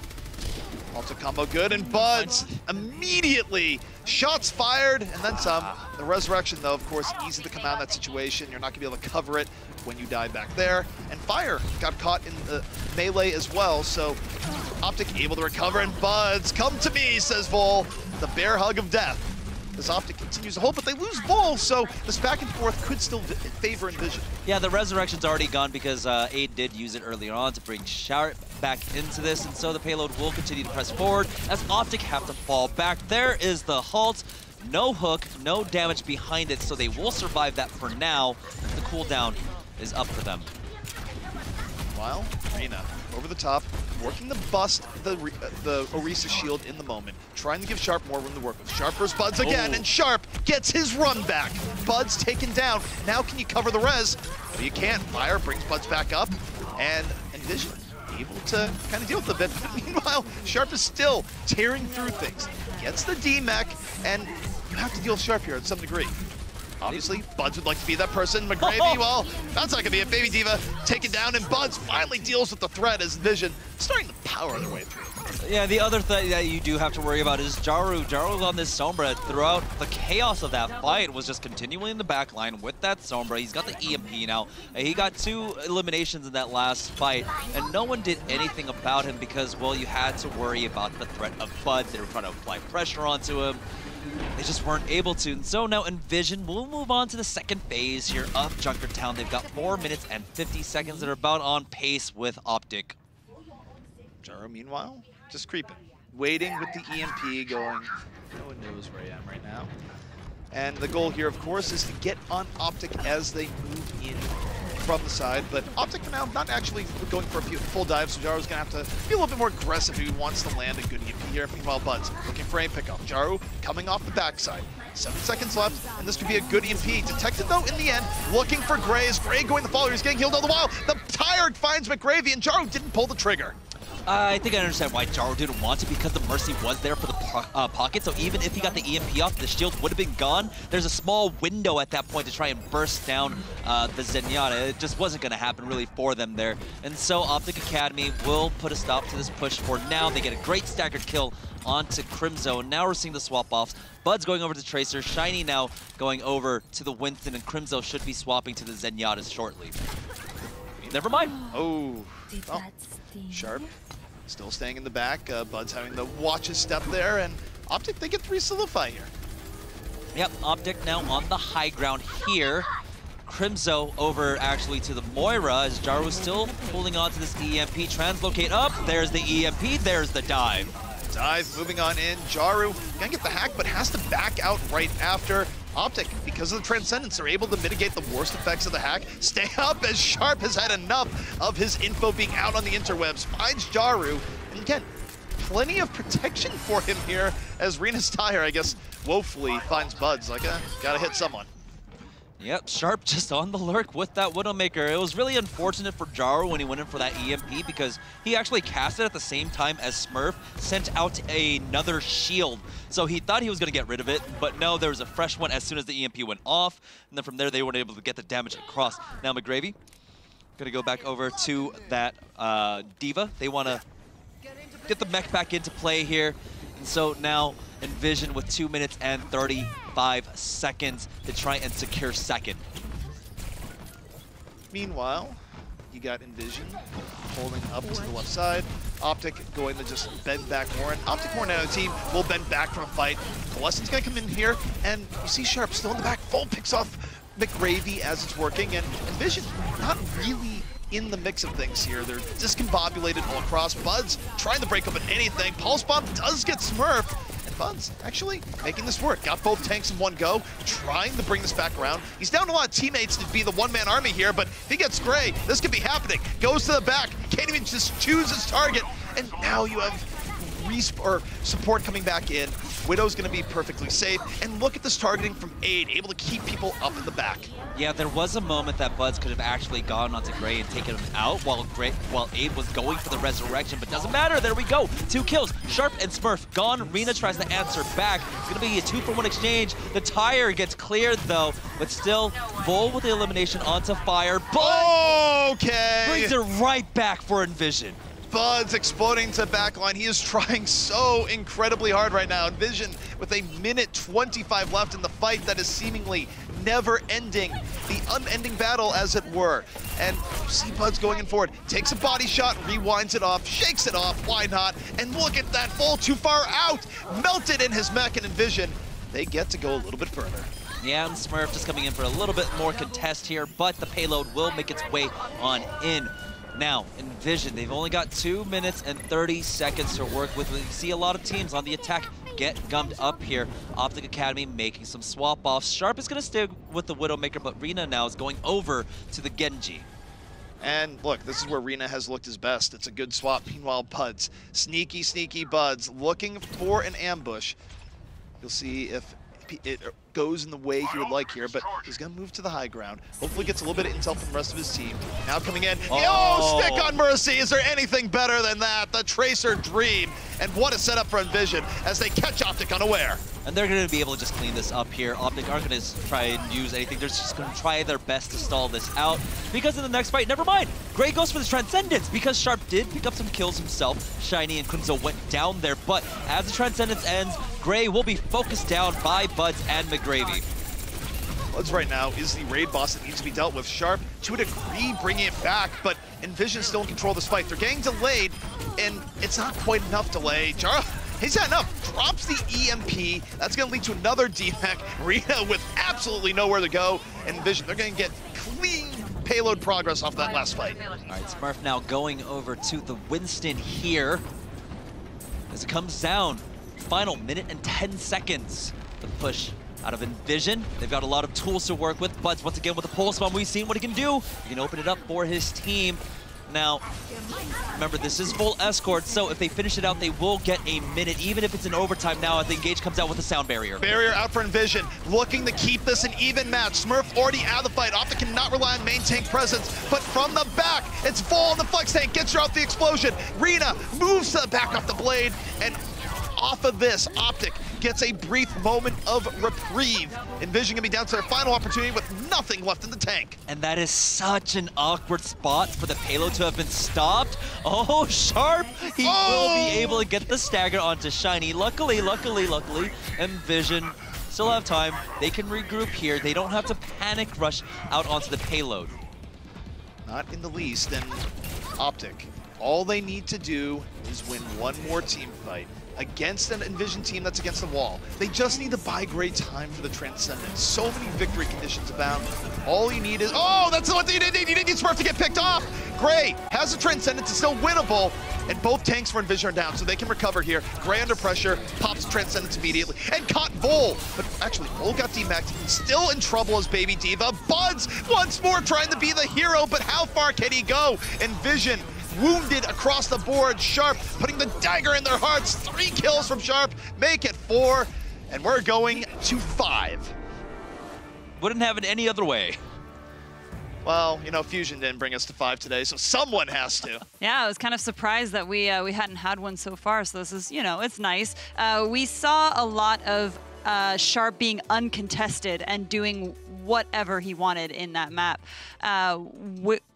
Also combo good, and Buds immediately shots fired, and then some. The resurrection, though, of course, easy to come out in that situation. You're not going to be able to cover it when you die back there. And Fire got caught in the melee as well, so OpTic able to recover, and Buds, come to me, says Vol. The bear hug of death. As OpTic continues to hold, but they lose Vol, so this back and forth could still favor EnVision. Yeah, the resurrection's already gone because Aid did use it earlier on to bring Sharp back into this, and so the payload will continue to press forward as OpTic have to fall back. There is the halt. No hook, no damage behind it, so they will survive that for now. The cooldown is up for them. Meanwhile, Rena over the top, working to bust the Orisa shield in the moment, trying to give Sharp more room to work with. Sharp versus Buds again, and Sharp gets his run back. Buds taken down. Now can you cover the res? No, you can't. Fire brings Buds back up, and EnVision able to kind of deal with the bit. Meanwhile, Sharp is still tearing through things. Gets the D-Mech, and you have to deal with Sharp here at some degree. Obviously, Buds would like to be that person. McGravy, well, that's not going to be it. Baby Diva taken down, and Buds finally deals with the threat as EnVision starting to power their way through. Yeah, the other thing that you do have to worry about is Jaru. Jaru's on this Sombra throughout the chaos of that fight was just continuing in the back line with that Sombra. He's got the EMP now. He got 2 eliminations in that last fight, and no one did anything about him because, well, you had to worry about the threat of Buds. They were trying to apply pressure onto him. They just weren't able to. And so now EnVision will move on to the second phase here of Junkertown. They've got 4 minutes and 50 seconds. They're about on pace with OpTic. Jaro, meanwhile, just creeping. Waiting with the EMP going, no one knows where I am right now. And the goal here, of course, is to get on OpTic as they move in from the side, but OpTic now not actually going for a few full dives, so Jaru's gonna have to be a little bit more aggressive if he wants to land a good EMP here. Meanwhile, Buds looking for aim pickup. Jaru coming off the backside. 7 seconds left, and this could be a good EMP. Detected though in the end, looking for Gray. Is Gray going to follow? He's getting healed all the while. The tire finds McGravy, and Jaru didn't pull the trigger. I think I understand why Jaru didn't want to, because the Mercy was there for the pocket, so even if he got the EMP off, the shield would have been gone. There's a small window at that point to try and burst down the Zenyatta. It just wasn't going to happen really for them there. And so OpTic Academy will put a stop to this push for now. They get a great staggered kill onto Crimzo. Now we're seeing the swap-offs. Bud's going over to Tracer, Shiny now going over to the Winston, and Crimzo should be swapping to the Zenyatta shortly. Never mind. Oh, well, Sharp still staying in the back. Bud's having the watch his step there, and OpTic, they get 3 solidify here. Yep, OpTic now on the high ground here. Crimzo over actually to the Moira as Jaru still holding on to this EMP. Translocate up, there's the EMP, there's the dive. Dive, moving on in. Jaru gonna get the hack, but has to back out right after. OpTic, because of the Transcendence, are able to mitigate the worst effects of the hack. Stay up as Sharp has had enough of his info being out on the interwebs. Finds Jaru, and again, plenty of protection for him here as Rena's tire, I guess, woefully finds Buds. Like, gotta hit someone. Yep, Sharp just on the lurk with that Widowmaker. It was really unfortunate for Jaru when he went in for that EMP because he actually cast it at the same time as Smurf sent out another shield. So he thought he was going to get rid of it, but no, there was a fresh one as soon as the EMP went off. And then from there, they weren't able to get the damage across. Now McGravy going to go back over to that Diva. They want to get the mech back into play here. And so now EnVision with 2 minutes and 35 seconds to try and secure second. Meanwhile, you got EnVision holding up to the left side. OpTic going to just bend back more, and OpTic more now team will bend back from a fight. Coalescence gonna come in here, and you see Sharp still in the back. Full picks off McGravy as it's working, and EnVision not really in the mix of things here. They're discombobulated all across. Buds trying to break up at anything. Pulse Bomb does get Smurfed, and Buds actually making this work. Got both tanks in one go, trying to bring this back around. He's down a lot of teammates to be the one-man army here, but if he gets Gray, this could be happening. Goes to the back, can't even just choose his target, and now you have support coming back in. Widow's gonna be perfectly safe, and look at this targeting from Aid, able to keep people up in the back. Yeah, there was a moment that Buds could have actually gone onto Gray and taken him out while Aid was going for the resurrection, but doesn't matter, there we go. 2 kills, Sharp and Smurf gone. Rina tries to answer back. It's gonna be a 2-for-1 exchange. The tire gets cleared though, but still, Bull with the elimination onto Fire, but okay, brings it right back for EnVision. Buds exploding to backline. He is trying so incredibly hard right now. EnVision with a minute 25 left in the fight that is seemingly never ending. The unending battle, as it were. And you see Buds going in forward. Takes a body shot, rewinds it off, shakes it off, why not? And look at that fall too far out. Melted in his mech, and EnVision, they get to go a little bit further. Yeah, and Smurf just coming in for a little bit more contest here, but the payload will make its way on in. Now, EnVision, they've only got 2 minutes and 30 seconds to work with. We see a lot of teams on the attack get gummed up here. OpTic Academy making some swap-offs. Sharp is going to stay with the Widowmaker, but Rina now is going over to the Genji. And look, this is where Rina has looked his best. It's a good swap. Meanwhile, Buds, sneaky, sneaky Buds, looking for an ambush. You'll see if it goes in the way he would like here, but he's gonna move to the high ground. Hopefully gets a little bit of intel from the rest of his team. Now coming in, stick on Mercy. Is there anything better than that? The Tracer dream. And what a setup for EnVision as they catch OpTic unaware. And they're going to be able to just clean this up here. OpTic aren't going to try and use anything. They're just going to try their best to stall this out. Because in the next fight, never mind. Gray goes for the Transcendence because Sharp did pick up some kills himself. Shiny and Kunzo went down there. But as the Transcendence ends, Gray will be focused down by Buds and McGravy. Buds right now is the raid boss that needs to be dealt with. Sharp, to a degree, bringing it back, but EnVision still in control of this fight. They're getting delayed, and it's not quite enough delay. He's had enough. Drops the EMP. That's going to lead to another DMAC. Rina with absolutely nowhere to go. EnVision, they're going to get clean payload progress off that last fight. All right, Smurf now going over to the Winston here. As it comes down, final minute and 10 seconds. The push out of EnVision. They've got a lot of tools to work with. Buds, once again, with the pulse bomb, we've seen what he can do. He can open it up for his team. Now, remember, this is full escort, so if they finish it out, they will get a minute, even if it's in overtime now as the engage comes out with a sound barrier. Barrier out for EnVision, looking to keep this an even match. Smurf already out of the fight. OpTic cannot rely on main tank presence, but from the back, it's Vol on the flex tank, gets her out the explosion. Rina moves to the back off the blade, and off of this, OpTic gets a brief moment of reprieve. EnVision gonna be down to their final opportunity with nothing left in the tank. And that is such an awkward spot for the payload to have been stopped. Oh, Sharp! He will be able to get the stagger onto Shiny. Luckily, EnVision still have time. They can regroup here. They don't have to panic rush out onto the payload. Not in the least, and OpTic, all they need to do is win one more team fight against an EnVision team that's against the wall. They just need to buy great time for the Transcendence. So many victory conditions abound. All you need is, that's what you need. You need Smurf to get picked off. Gray has the Transcendence, it's still winnable, and both tanks for EnVision are down, so they can recover here. Gray under pressure, pops Transcendence immediately, and caught Vol. But actually, Vol got DMAC'd, still in trouble as Baby Diva. Buds once more trying to be the hero, but how far can he go? EnVision wounded across the board. Sharp putting the dagger in their hearts. 3 kills from Sharp, make it 4, and we're going to 5. Wouldn't have it any other way. Well, you know, Fusion didn't bring us to 5 today, so someone has to. Yeah, I was kind of surprised that we hadn't had one so far, so this is, it's nice. We saw a lot of Sharp being uncontested and doing whatever he wanted in that map.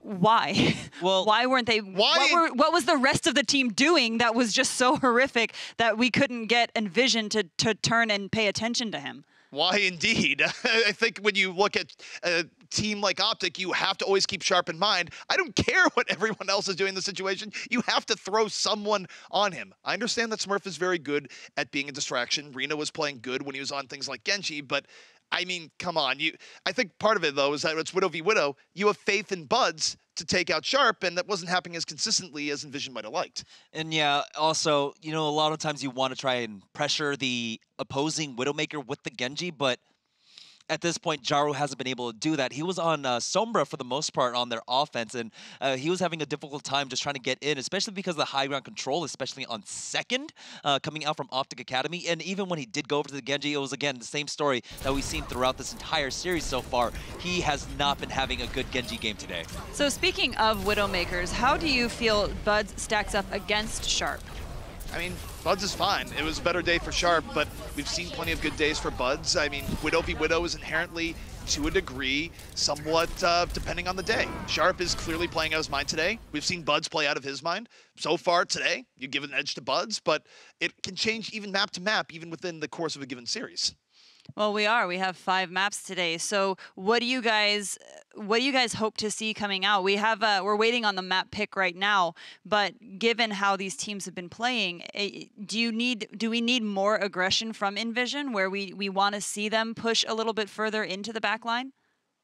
Why? Well, why weren't they? What was the rest of the team doing that was just so horrific that we couldn't get EnVision to turn and pay attention to him? Why indeed? I think when you look at a team like OpTic, you have to always keep Sharp in mind. I don't care what everyone else is doing in the situation. You have to throw someone on him. I understand that Smurf is very good at being a distraction. Reno was playing good when he was on things like Genji, but I mean, come on. I think part of it, though, is that it's Widow v. Widow. You have faith in Buds to take out Sharp, and that wasn't happening as consistently as EnVision might have liked. And yeah, also, you know, a lot of times you want to try and pressure the opposing Widowmaker with the Genji, but at this point, Jaru hasn't been able to do that. He was on Sombra for the most part on their offense, and he was having a difficult time just trying to get in, especially because of the high ground control, especially on second, coming out from OpTic Academy. And even when he did go over to the Genji, it was, again, the same story that we've seen throughout this entire series so far. He has not been having a good Genji game today. So speaking of Widowmakers, how do you feel Buds stacks up against Sharp? I mean, Buds is fine. It was a better day for Sharp, but we've seen plenty of good days for Buds. I mean, Widow v. Widow is inherently, to a degree, somewhat depending on the day. Sharp is clearly playing out his mind today. We've seen Buds play out of his mind. So far today, you give an edge to Buds, but it can change even map to map, even within the course of a given series. Well, we have 5 maps today. So what do you guys hope to see coming out? We're waiting on the map pick right now, but given how these teams have been playing, do we need more aggression from EnVision where we want to see them push a little bit further into the back line?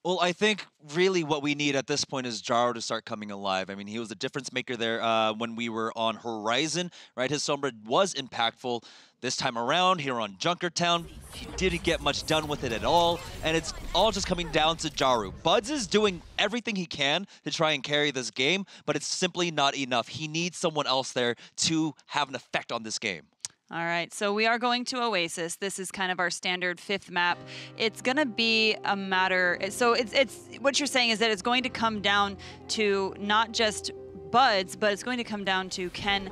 Well, I think really what we need at this point is Jaru to start coming alive. I mean, he was the difference maker there when we were on Horizon, right? His Sombra was impactful. This time around, here on Junkertown, he didn't get much done with it at all, and it's all just coming down to Jaru. Buds is doing everything he can to try and carry this game, but it's simply not enough. He needs someone else there to have an effect on this game. All right, so we are going to Oasis. This is kind of our standard 5th map. It's going to be a matter, so it's what you're saying is that it's going to come down to not just Buds, but it's going to come down to can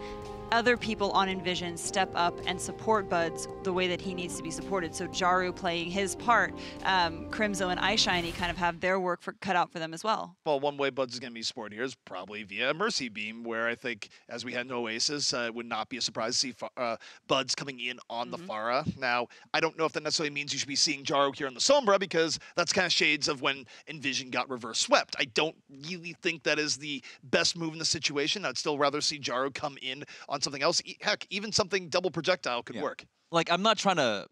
other people on EnVision step up and support Buds the way that he needs to be supported. So Jaru playing his part, Crimzo and iShiny kind of have their work cut out for them as well. Well, one way Buds is going to be supported here is probably via a Mercy Beam, where I think, as we had in Oasis, it would not be a surprise to see Buds coming in on the Pharah. Now, I don't know if that necessarily means you should be seeing Jaru here on the Sombra, because that's kind of shades of when EnVision got reverse swept. I don't really think that is the best move in the situation. I'd still rather see Jaru come in on something else. Heck, even something double projectile could work. Like, I'm not trying to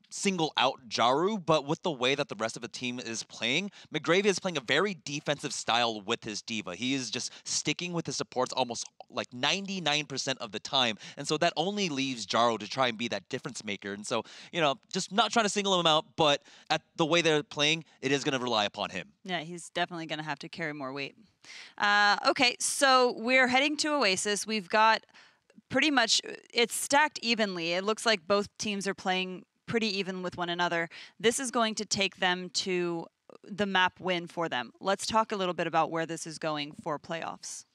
single out Jaru, but with the way that the rest of the team is playing, McGravy is playing a very defensive style with his D.Va. He is just sticking with his supports almost like 99% of the time, and so that only leaves Jaru to try and be that difference maker. And so, you know, just not trying to single him out, but at the way they're playing, it is going to rely upon him. Yeah, he's definitely going to have to carry more weight. Okay, so we're heading to Oasis. We've got pretty much, it's stacked evenly. It looks like both teams are playing pretty even with one another. This is going to take them to the map win for them. Let's talk a little bit about where this is going for playoffs.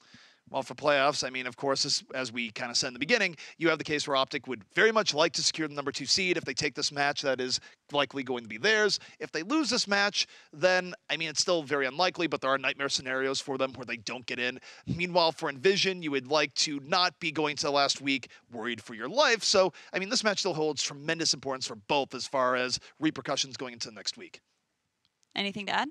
Well, for playoffs, I mean, of course, as we kind of said in the beginning, you have the case where OpTic would very much like to secure the #2 seed. If they take this match, that is likely going to be theirs. If they lose this match, then, I mean, it's still very unlikely, but there are nightmare scenarios for them where they don't get in. Meanwhile, for EnVision, you would like to not be going to the last week worried for your life. So, I mean, this match still holds tremendous importance for both as far as repercussions going into next week. Anything to add?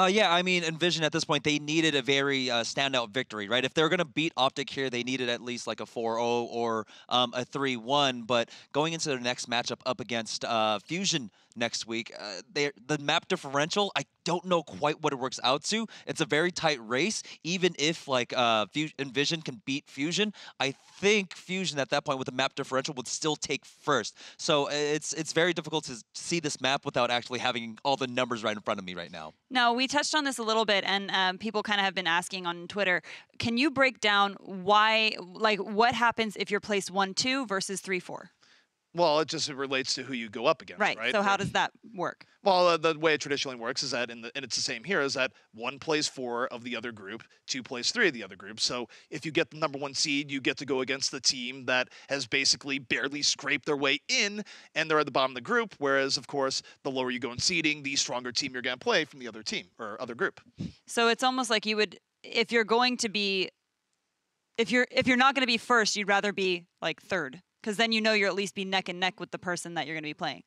Yeah, I mean, EnVision at this point, they needed a very standout victory, right? If they're going to beat OpTic here, they needed at least like a 4-0 or a 3-1. But going into their next matchup up against Fusion next week, the map differential, I don't know quite what it works out to. It's a very tight race. Even if like EnVision can beat Fusion, I think Fusion at that point with the map differential would still take first. So it's very difficult to see this map without actually having all the numbers right in front of me right now. Now, we touched on this a little bit, and people kind of have been asking on Twitter, can you break down why, like, what happens if you're placed 1-2 versus 3-4? Well, it relates to who you go up against, right? So how does that work? Well, the way it traditionally works is that, and it's the same here, is that 1 plays 4 of the other group, 2 plays 3 of the other group. So if you get the #1 seed, you get to go against the team that has basically barely scraped their way in, and they're at the bottom of the group. Whereas, of course, the lower you go in seeding, the stronger team you're going to play from the other team or other group. So it's almost like you would, if you're going to be, if you're not going to be first, you'd rather be like third, because then you know you'll at least be neck and neck with the person that you're going to be playing.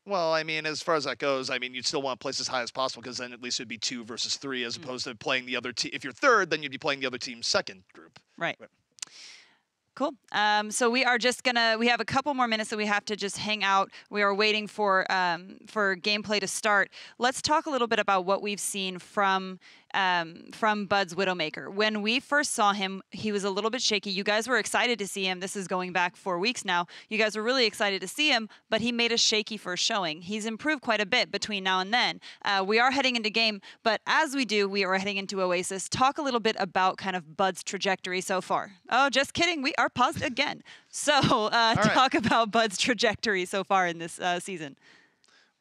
Well, I mean, as far as that goes, I mean, you'd still want to place as high as possible, because then at least it'd be 2 versus 3 as opposed to playing the other team. If you're third, then you'd be playing the other team's second group. Right. Cool. So we are just we have a couple more minutes that we have to just hang out. We are waiting for gameplay to start. Let's talk a little bit about what we've seen from Bud's Widowmaker. When we first saw him, he was a little bit shaky. You guys were excited to see him. This is going back 4 weeks now. You guys were really excited to see him, but he made us shaky first showing. He's improved quite a bit between now and then. We are heading into game, but as we do, we are heading into Oasis. Talk a little bit about kind of Bud's trajectory so far. Oh, just kidding. We are paused again. So talk about Bud's trajectory so far in this season.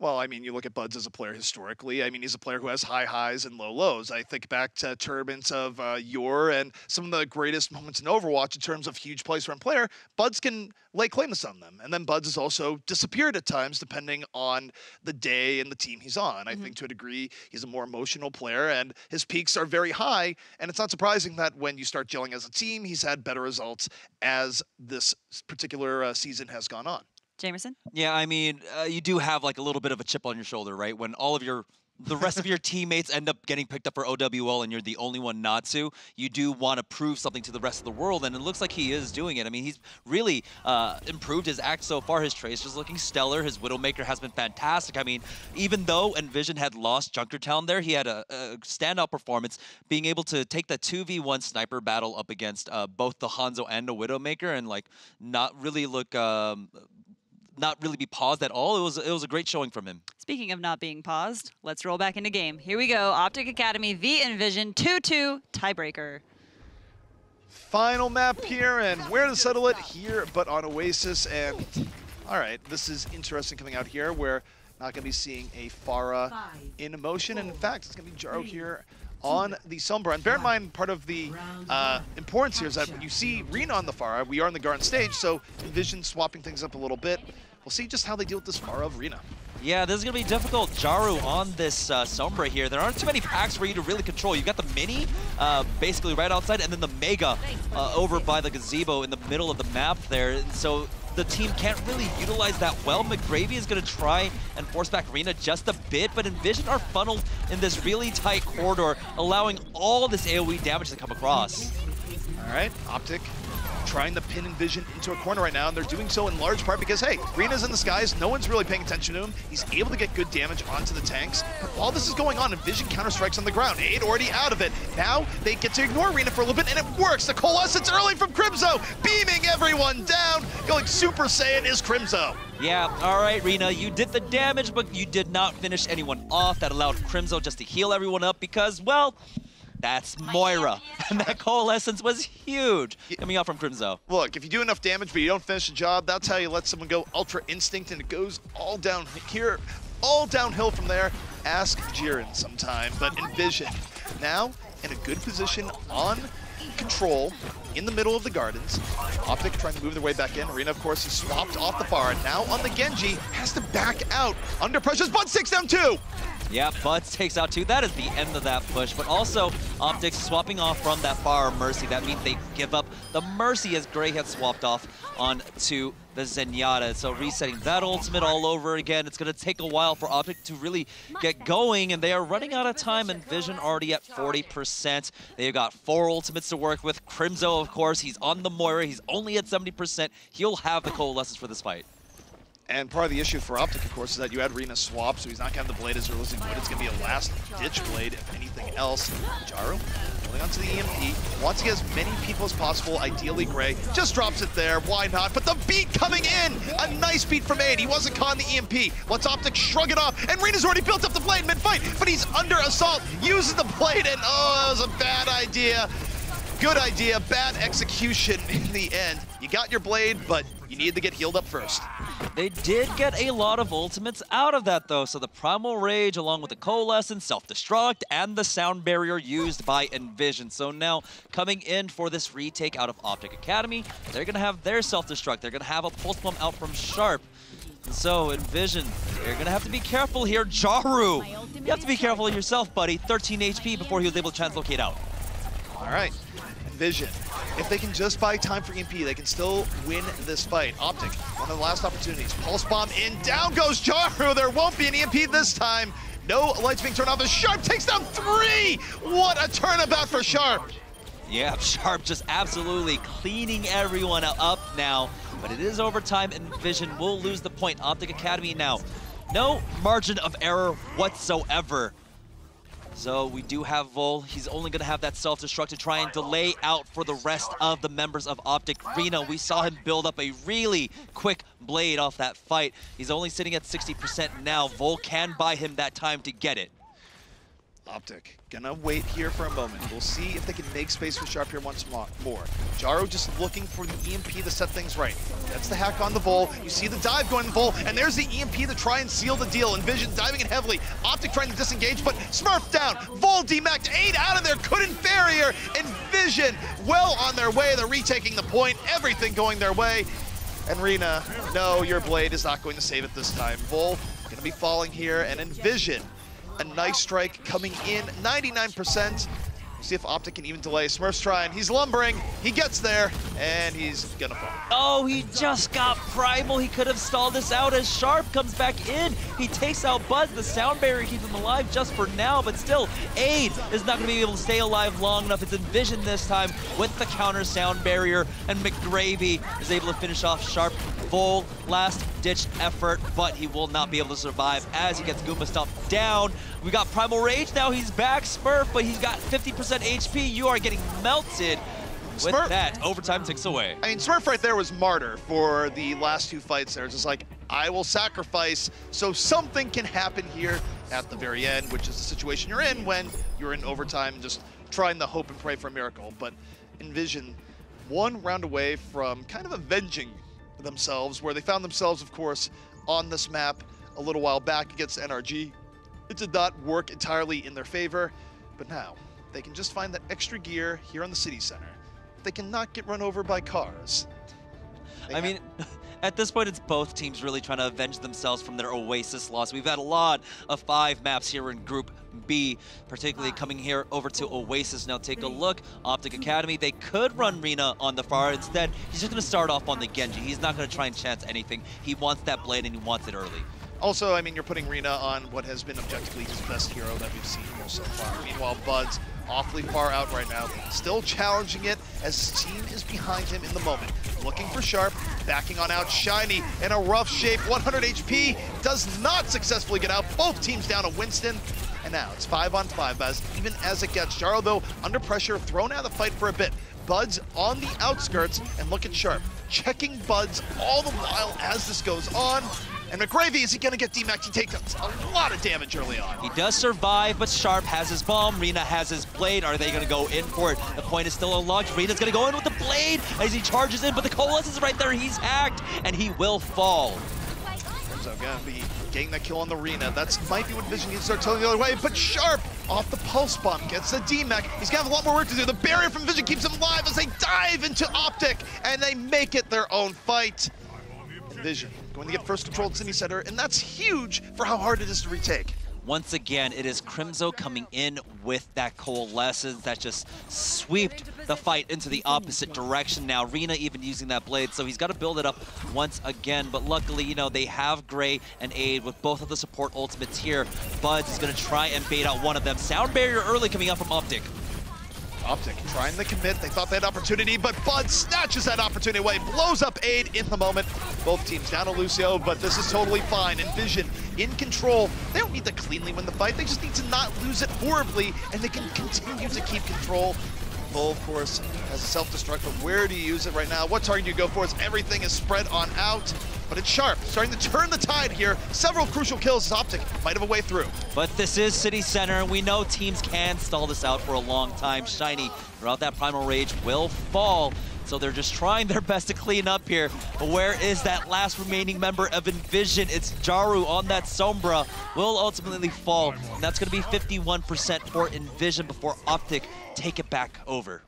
Well, I mean, you look at Buds as a player historically. I mean, he's a player who has high highs and low lows. I think back to tournaments of Yor and some of the greatest moments in Overwatch in terms of huge plays from a player. Buds can lay claim to some of them. And then Buds has also disappeared at times depending on the day and the team he's on. I think to a degree, he's a more emotional player and his peaks are very high. And it's not surprising that when you start gelling as a team, he's had better results as this particular season has gone on. Jamerson? Yeah, I mean, you do have like a little bit of a chip on your shoulder, right? When all of the rest of your teammates end up getting picked up for OWL and you're the only one not to, you do want to prove something to the rest of the world, and it looks like he is doing it. I mean, he's really improved his act so far. His Tracer's looking stellar. His Widowmaker has been fantastic. I mean, even though EnVision had lost Junkertown there, he had a standout performance, being able to take the 2v1 sniper battle up against both the Hanzo and the Widowmaker and like not really look... not really be paused at all. It was a great showing from him. Speaking of not being paused, let's roll back into game. Here we go. OpTic Academy v EnVision 2-2 tiebreaker. Final map here, and where to settle it here, but on Oasis. And all right, this is interesting coming out here. We're not going to be seeing a Pharah in motion, and in fact, it's going to be Jaro here on the Sombra. And bear in mind, part of the importance here is that when you see Rina on the Pharah, we are on the Garden stage, so EnVision swapping things up a little bit. We'll see just how they deal with this Pharah of Rina. Yeah, this is going to be difficult. Jaru on this Sombra here. There aren't too many packs for you to really control. You've got the Mini basically right outside, and then the Mega over by the gazebo in the middle of the map there. And so the team can't really utilize that well. McGravy is going to try and force back Rina just a bit, but EnVision are funneled in this really tight corridor, allowing all this AoE damage to come across. All right, OpTic trying to pin EnVision into a corner right now, and they're doing so in large part because, hey, Rina's in the skies, no one's really paying attention to him. He's able to get good damage onto the tanks, but while this is going on, EnVision counter-strikes on the ground. 8 already out of it. Now they get to ignore Rina for a little bit, and it works. The Coalescence early from Crimzo, beaming everyone down. Going Super Saiyan is Crimzo. Yeah, all right, Rina, you did the damage, but you did not finish anyone off. That allowed Crimzo just to heal everyone up because, well, that's Moira, and that Coalescence was huge coming out from Crimzo. Look, if you do enough damage but you don't finish the job, that's how you let someone go Ultra Instinct, and it goes all down here, all downhill from there. Ask Jiren sometime, but EnVision now in a good position on control in the middle of the gardens. OpTic trying to move their way back in. Rina, of course, is swapped off the Pharah. Now on the Genji, has to back out. Under pressure, Bud 6 down 2. Yeah, Buds takes out 2. That is the end of that push. But also, OpTic swapping off from that Pharah Mercy. That means they give up the Mercy as Gray had swapped off onto the Zenyatta. So resetting that ultimate all over again. It's going to take a while for OpTic to really get going, and they are running out of time. EnVision already at 40%. They've got 4 ultimates to work with. Crimzo, of course, he's on the Moira. He's only at 70%. He'll have the Coalescence for this fight. And part of the issue for OpTic, of course, is that you had Rina swap, so he's not going to have the blade as early as he would. It's going to be a last-ditch blade, if anything else. Jaro holding onto the EMP, wants to get as many people as possible, ideally Gray. Just drops it there, why not? But the beat coming in! A nice beat from 8. He wasn't caught in the EMP. Let's OpTic shrug it off, and Rina's already built up the blade mid-fight, but he's under assault, uses the blade, and oh, that was a bad idea. Good idea, bad execution in the end. You got your blade, but you needed to get healed up first. They did get a lot of ultimates out of that, though. So the Primal Rage, along with the Coalescence, Self-Destruct, and the Sound Barrier used by EnVision. So now, coming in for this retake out of OpTic Academy, they're going to have their Self-Destruct. They're going to have a Pulse Bomb out from Sharp. So, EnVision, you're going to have to be careful here. Jaru, you have to be careful of yourself, buddy. 13 HP before he was able to translocate out. All right. EnVision, if they can just buy time for EMP, they can still win this fight. OpTic, one of the last opportunities. Pulse Bomb in, down goes Jaru. There won't be an EMP this time. No lights being turned off as Sharp takes down 3. What a turnabout for Sharp. Yeah, Sharp just absolutely cleaning everyone up now. But it is overtime, and EnVision will lose the point. OpTic Academy now, no margin of error whatsoever. So we do have Vol. He's only going to have that self-destruct to try and delay out for the rest of the members of OpTic. Rena, we saw him build up a really quick blade off that fight. He's only sitting at 60% now. Vol can buy him that time to get it. OpTic gonna wait here for a moment. We'll see if they can make space for Sharp here once more. Jaro just looking for the EMP to set things right. That's the hack on the Vol. You see the dive going to the Vol, and there's the EMP to try and seal the deal. EnVision diving in heavily. OpTic trying to disengage, but Smurf down. Vol demacked, 8 out of there, couldn't barrier. EnVision well on their way. They're retaking the point, everything going their way. And Rena, no, your blade is not going to save it this time. Vol gonna be falling here, and EnVision, a nice strike coming in, 99%. We'll see if OpTic can even delay. Smurf's trying, he's lumbering, he gets there, and he's gonna fall. Oh, he just got Primal. He could have stalled this out as Sharp comes back in. He takes out Buzz. The sound barrier keeps him alive just for now, but still, Aid is not gonna be able to stay alive long enough. It's EnVision this time with the counter sound barrier, and McGravy is able to finish off Sharp. Full last-ditch effort, but he will not be able to survive as he gets Goomba stomped down. We got Primal Rage now. He's back, Smurf, but he's got 50% HP. You are getting melted. With Smurf, that, overtime ticks away. I mean, Smurf right there was martyr for the last 2 fights there. It's just like, I will sacrifice so something can happen here at the very end, which is the situation you're in when you're in overtime and just trying to hope and pray for a miracle. But EnVision, 1 round away from kind of avenging themselves, where they found themselves, of course, on this map a little while back against NRG. It did not work entirely in their favor, but now they can just find that extra gear here on the city center. They cannot get run over by cars. I mean, at this point, it's both teams really trying to avenge themselves from their Oasis loss. We've had a lot of 5 maps here in Group B, particularly coming here over to Oasis. Now take a look, OpTic Academy, they could run Rena on the far. Instead, he's just going to start off on the Genji. He's not going to try and chance anything. He wants that blade and he wants it early. Also, I mean, you're putting Rena on what has been objectively his best hero that we've seen here so far. Meanwhile, Bud's awfully far out right now, still challenging it as his team is behind him in the moment. Looking for Sharp, backing on out Shiny in a rough shape, 100 HP, does not successfully get out. Both teams down to Winston, and now it's 5-on-5 as even as it gets. Jaro, though, under pressure, thrown out of the fight for a bit. Bud's on the outskirts, and look at Sharp, checking Bud's all the while as this goes on. And McGravy, is he going to get demacked? He takes a lot of damage early on. He does survive, but Sharp has his bomb. Rena has his blade. Are they going to go in for it? The point is still unlocked. Rena's going to go in with the blade as he charges in, but the Coalescence is right there. He's hacked, and he will fall. So going to be getting that kill on the Rena. That might be what EnVision needs to start telling the other way, but Sharp off the pulse bomb gets the demack. He's going to have a lot more work to do. The barrier from EnVision keeps him alive as they dive into OpTic, and they make it their own fight. EnVision going to get first control at City Center, and that's huge for how hard it is to retake. Once again, it is Crimzo coming in with that Coalescence that just swept the fight into the opposite direction now. Rena even using that blade, so he's got to build it up once again. But luckily, you know, they have Gray and Aid with both of the support ultimates here. Buds is going to try and bait out one of them. Sound barrier early coming out from OpTic. OpTic trying to commit. They thought they had opportunity, but Bud snatches that opportunity away, blows up Aid in the moment. Both teams down to Lucio, but this is totally fine. EnVision in control. They don't need to cleanly win the fight. They just need to not lose it horribly, and they can continue to keep control. Bull, of course, has a self-destruct, but where do you use it right now? What target do you go for as everything is spread on out? But it's Sharp, starting to turn the tide here. Several crucial kills as OpTic might have a way through. But this is City Center, and we know teams can stall this out for a long time. Shiny, throughout that Primal Rage, will fall. So they're just trying their best to clean up here. But where is that last remaining member of EnVision? It's Jaru on that Sombra. Will ultimately fall. And that's going to be 51% for EnVision before OpTic take it back over.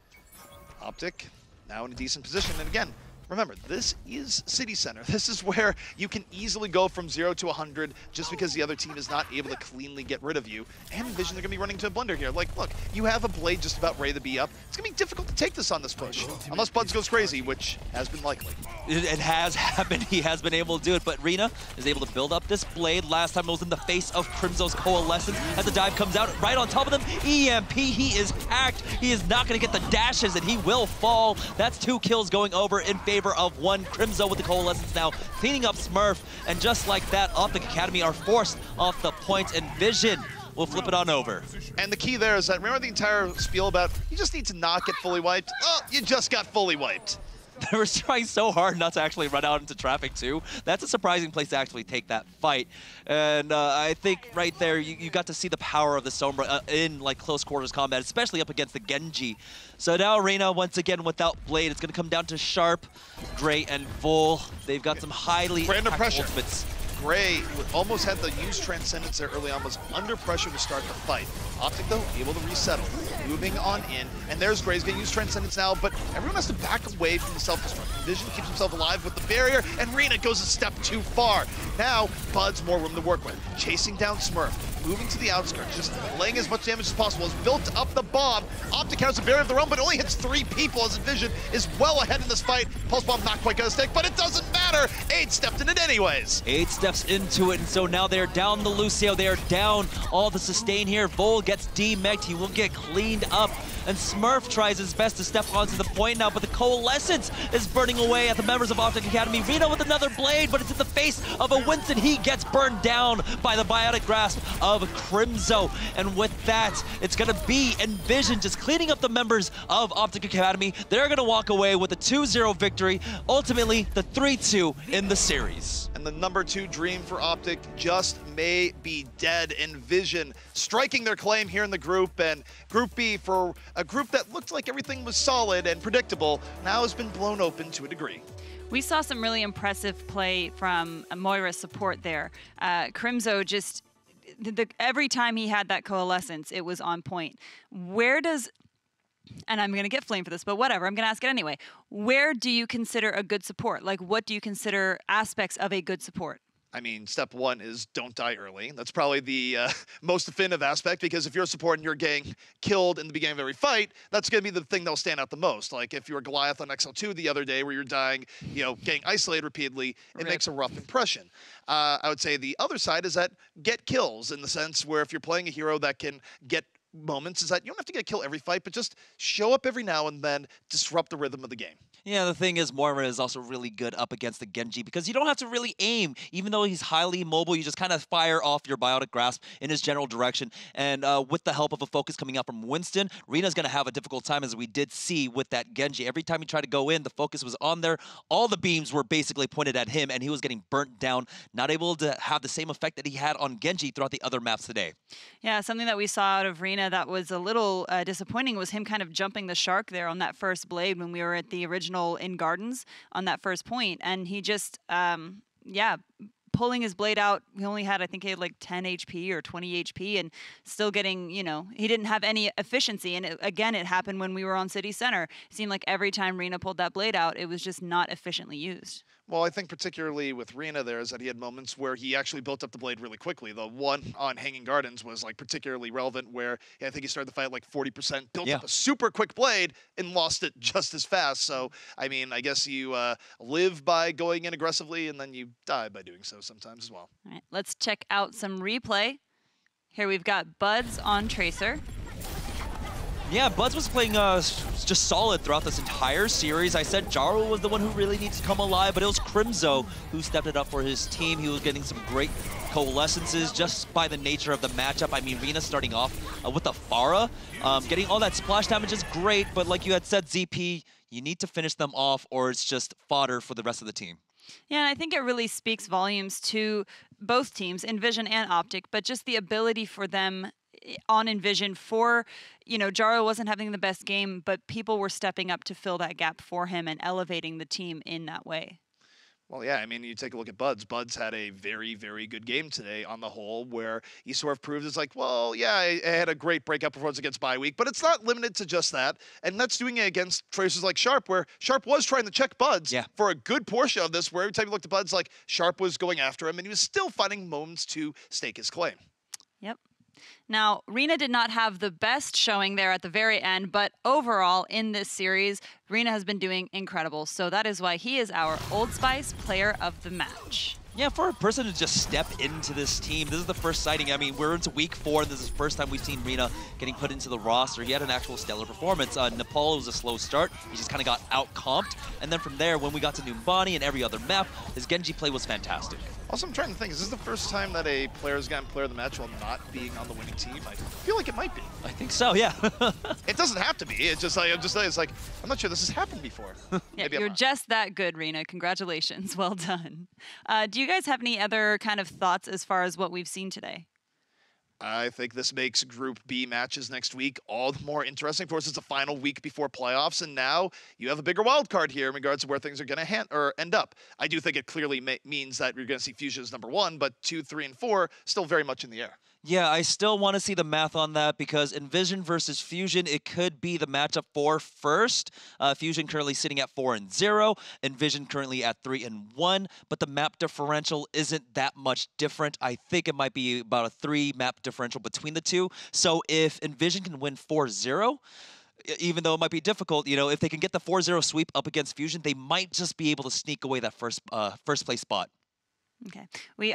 OpTic now in a decent position. And again, remember, this is City Center. This is where you can easily go from 0 to 100 just because the other team is not able to cleanly get rid of you. And EnVision, they're going to be running to a blunder here. Like, look, you have a Blade just about ready to be up. It's going to be difficult to take this on this push, unless Buds goes crazy, which has been likely. It has happened. He has been able to do it, but Rina is able to build up this Blade. Last time it was in the face of Crimzo's Coalescence. As the dive comes out right on top of them, EMP, he is hacked. He is not going to get the dashes, and he will fall. That's 2 kills going over in favor of 1. Crimzo with the Coalescence now, cleaning up Smurf, and just like that, OpTic Academy are forced off the point, and Vision will flip it on over. And the key there is that, remember the entire spiel about, you just need to not get fully wiped? Oh, you just got fully wiped. They were trying so hard not to actually run out into traffic, too. That's a surprising place to actually take that fight. And I think right there, you got to see the power of the Sombra in like close quarters combat, especially up against the Genji. So now Reyna, once again, without Blade, it's going to come down to Sharp, Gray, and Vol. They've got some highly impactful ultimates. Gray almost had the use Transcendence there early on, was under pressure to start the fight. OpTic, though, able to resettle, moving on in, and there's Gray's gonna use Transcendence now, but everyone has to back away from the self-destruct. Vision keeps himself alive with the barrier, and Reyna goes a step too far. Now, Bud's more room to work with, chasing down Smurf, moving to the outskirts, just laying as much damage as possible, has built up the bomb. OpTic has a barrier of their own, but only hits 3 people as EnVision is well ahead in this fight. Pulse Bomb not quite gonna stick, but it doesn't matter. 8 stepped in it anyways. 8 steps into it, and so now they're down the Lucio, they are down all the sustain here. Vol gets demegged, he will get cleaned up, and Smurf tries his best to step onto the point now, but the Coalescence is burning away at the members of OpTic Academy. Reno with another Blade, but it's in the face of a Winston. He gets burned down by the biotic grasp of Crimzo, and with that, it's gonna be EnVision just cleaning up the members of OpTic Academy. They're gonna walk away with a 2-0 victory, ultimately the 3-2 in the series. And the #2 dream for OpTic just may be dead. EnVision striking their claim here in the group, and Group B, for a group that looked like everything was solid and predictable, now has been blown open to a degree. We saw some really impressive play from Moira's support there. Crimzo just, every time he had that Coalescence, it was on point. Where does, and I'm going to get flamed for this, but whatever, I'm going to ask it anyway. Where do you consider a good support? Like, what do you consider aspects of a good support? I mean, step 1 is don't die early. That's probably the most definitive aspect, because if you're a support and you're getting killed in the beginning of every fight, that's going to be the thing that'll stand out the most. Like if you were Goliath on XL2 the other day where you're dying, you know, getting isolated repeatedly, it makes a rough impression. I would say the other side is that get kills, in the sense where if you're playing a hero that can get moments, is that you don't have to get a kill every fight, but just show up every now and then, disrupt the rhythm of the game. Yeah, the thing is, Moira is also really good up against the Genji because you don't have to really aim. Even though he's highly mobile, you just kind of fire off your biotic grasp in his general direction. And with the help of a focus coming out from Winston, Rena's going to have a difficult time, as we did see with that Genji. Every time he tried to go in, the focus was on there. All the beams were basically pointed at him, and he was getting burnt down, not able to have the same effect that he had on Genji throughout the other maps today. Yeah, something that we saw out of Rena that was a little disappointing was him kind of jumping the shark there on that first Blade when we were at the original in Gardens on that first point, and he just yeah, pulling his Blade out. He only had, I think he had like 10 HP or 20 HP, and still getting, you know, he didn't have any efficiency. And again, it happened when we were on City Center. It seemed like every time Rena pulled that Blade out, it was just not efficiently used. Well, I think particularly with Rena there is that he had moments where he actually built up the Blade really quickly. The one on Hanging Gardens was like particularly relevant, where I think he started the fight at like 40%, built up a super quick Blade and lost it just as fast. So, I mean, I guess you live by going in aggressively, and then you die by doing so sometimes as well. All right, let's check out some replay. Here we've got Buds on Tracer. Yeah, Buds was playing just solid throughout this entire series. I said Jaro was the one who really needs to come alive, but it was Crimzo who stepped it up for his team. He was getting some great coalescences just by the nature of the matchup. I mean, Rena starting off with the Pharah. Getting all that splash damage is great, but like you had said, ZP, you need to finish them off or it's just fodder for the rest of the team. Yeah, and I think it really speaks volumes to both teams, EnVision and OpTic, but just the ability for them on EnVision for, you know, Jaro wasn't having the best game, but people were stepping up to fill that gap for him and elevating the team in that way. Well, yeah, I mean, you take a look at Buds. Buds had a very, very good game today on the whole, where he sort of proved it's like, well, yeah, I had a great breakout performance against bye week, but it's not limited to just that. And that's doing it against choices like Sharp, where Sharp was trying to check Buds for a good portion of this, where every time you looked at Buds, like, Sharp was going after him, and he was still finding moments to stake his claim. Yep. Now, Rena did not have the best showing there at the very end, but overall in this series, Rena has been doing incredible. So that is why he is our Old Spice Player of the Match. Yeah, for a person to just step into this team, this is the first sighting. I mean, we're into week 4, and this is the first time we've seen Rena getting put into the roster. He had an actual stellar performance. Nepal was a slow start. He just kind of got out-comped. And then from there, when we got to Numbani and every other map, his Genji play was fantastic. Also, I'm trying to think, is this the first time that a player's gotten player of the match while not being on the winning team? I feel like it might be. I think so, yeah. It doesn't have to be. It's just like, it's like, I'm not sure this has happened before. Yeah, you're just that good, Rena. Congratulations. Well done. Do you guys have any other kind of thoughts as far as what we've seen today? I think this makes Group B matches next week all the more interesting. Of course, it's a final week before playoffs, and now you have a bigger wild card here in regards to where things are going to end up. I do think it clearly means that you're going to see Fusion as number 1, but 2, 3, and 4 still very much in the air. Yeah, I still want to see the math on that because EnVision versus Fusion, it could be the matchup for first. Fusion currently sitting at 4-0, EnVision currently at 3-1, but the map differential isn't that much different. I think it might be about a 3 map differential between the two. So if EnVision can win 4-0, even though it might be difficult, you know, if they can get the 4-0 sweep up against Fusion, they might just be able to sneak away that first place spot. Okay. We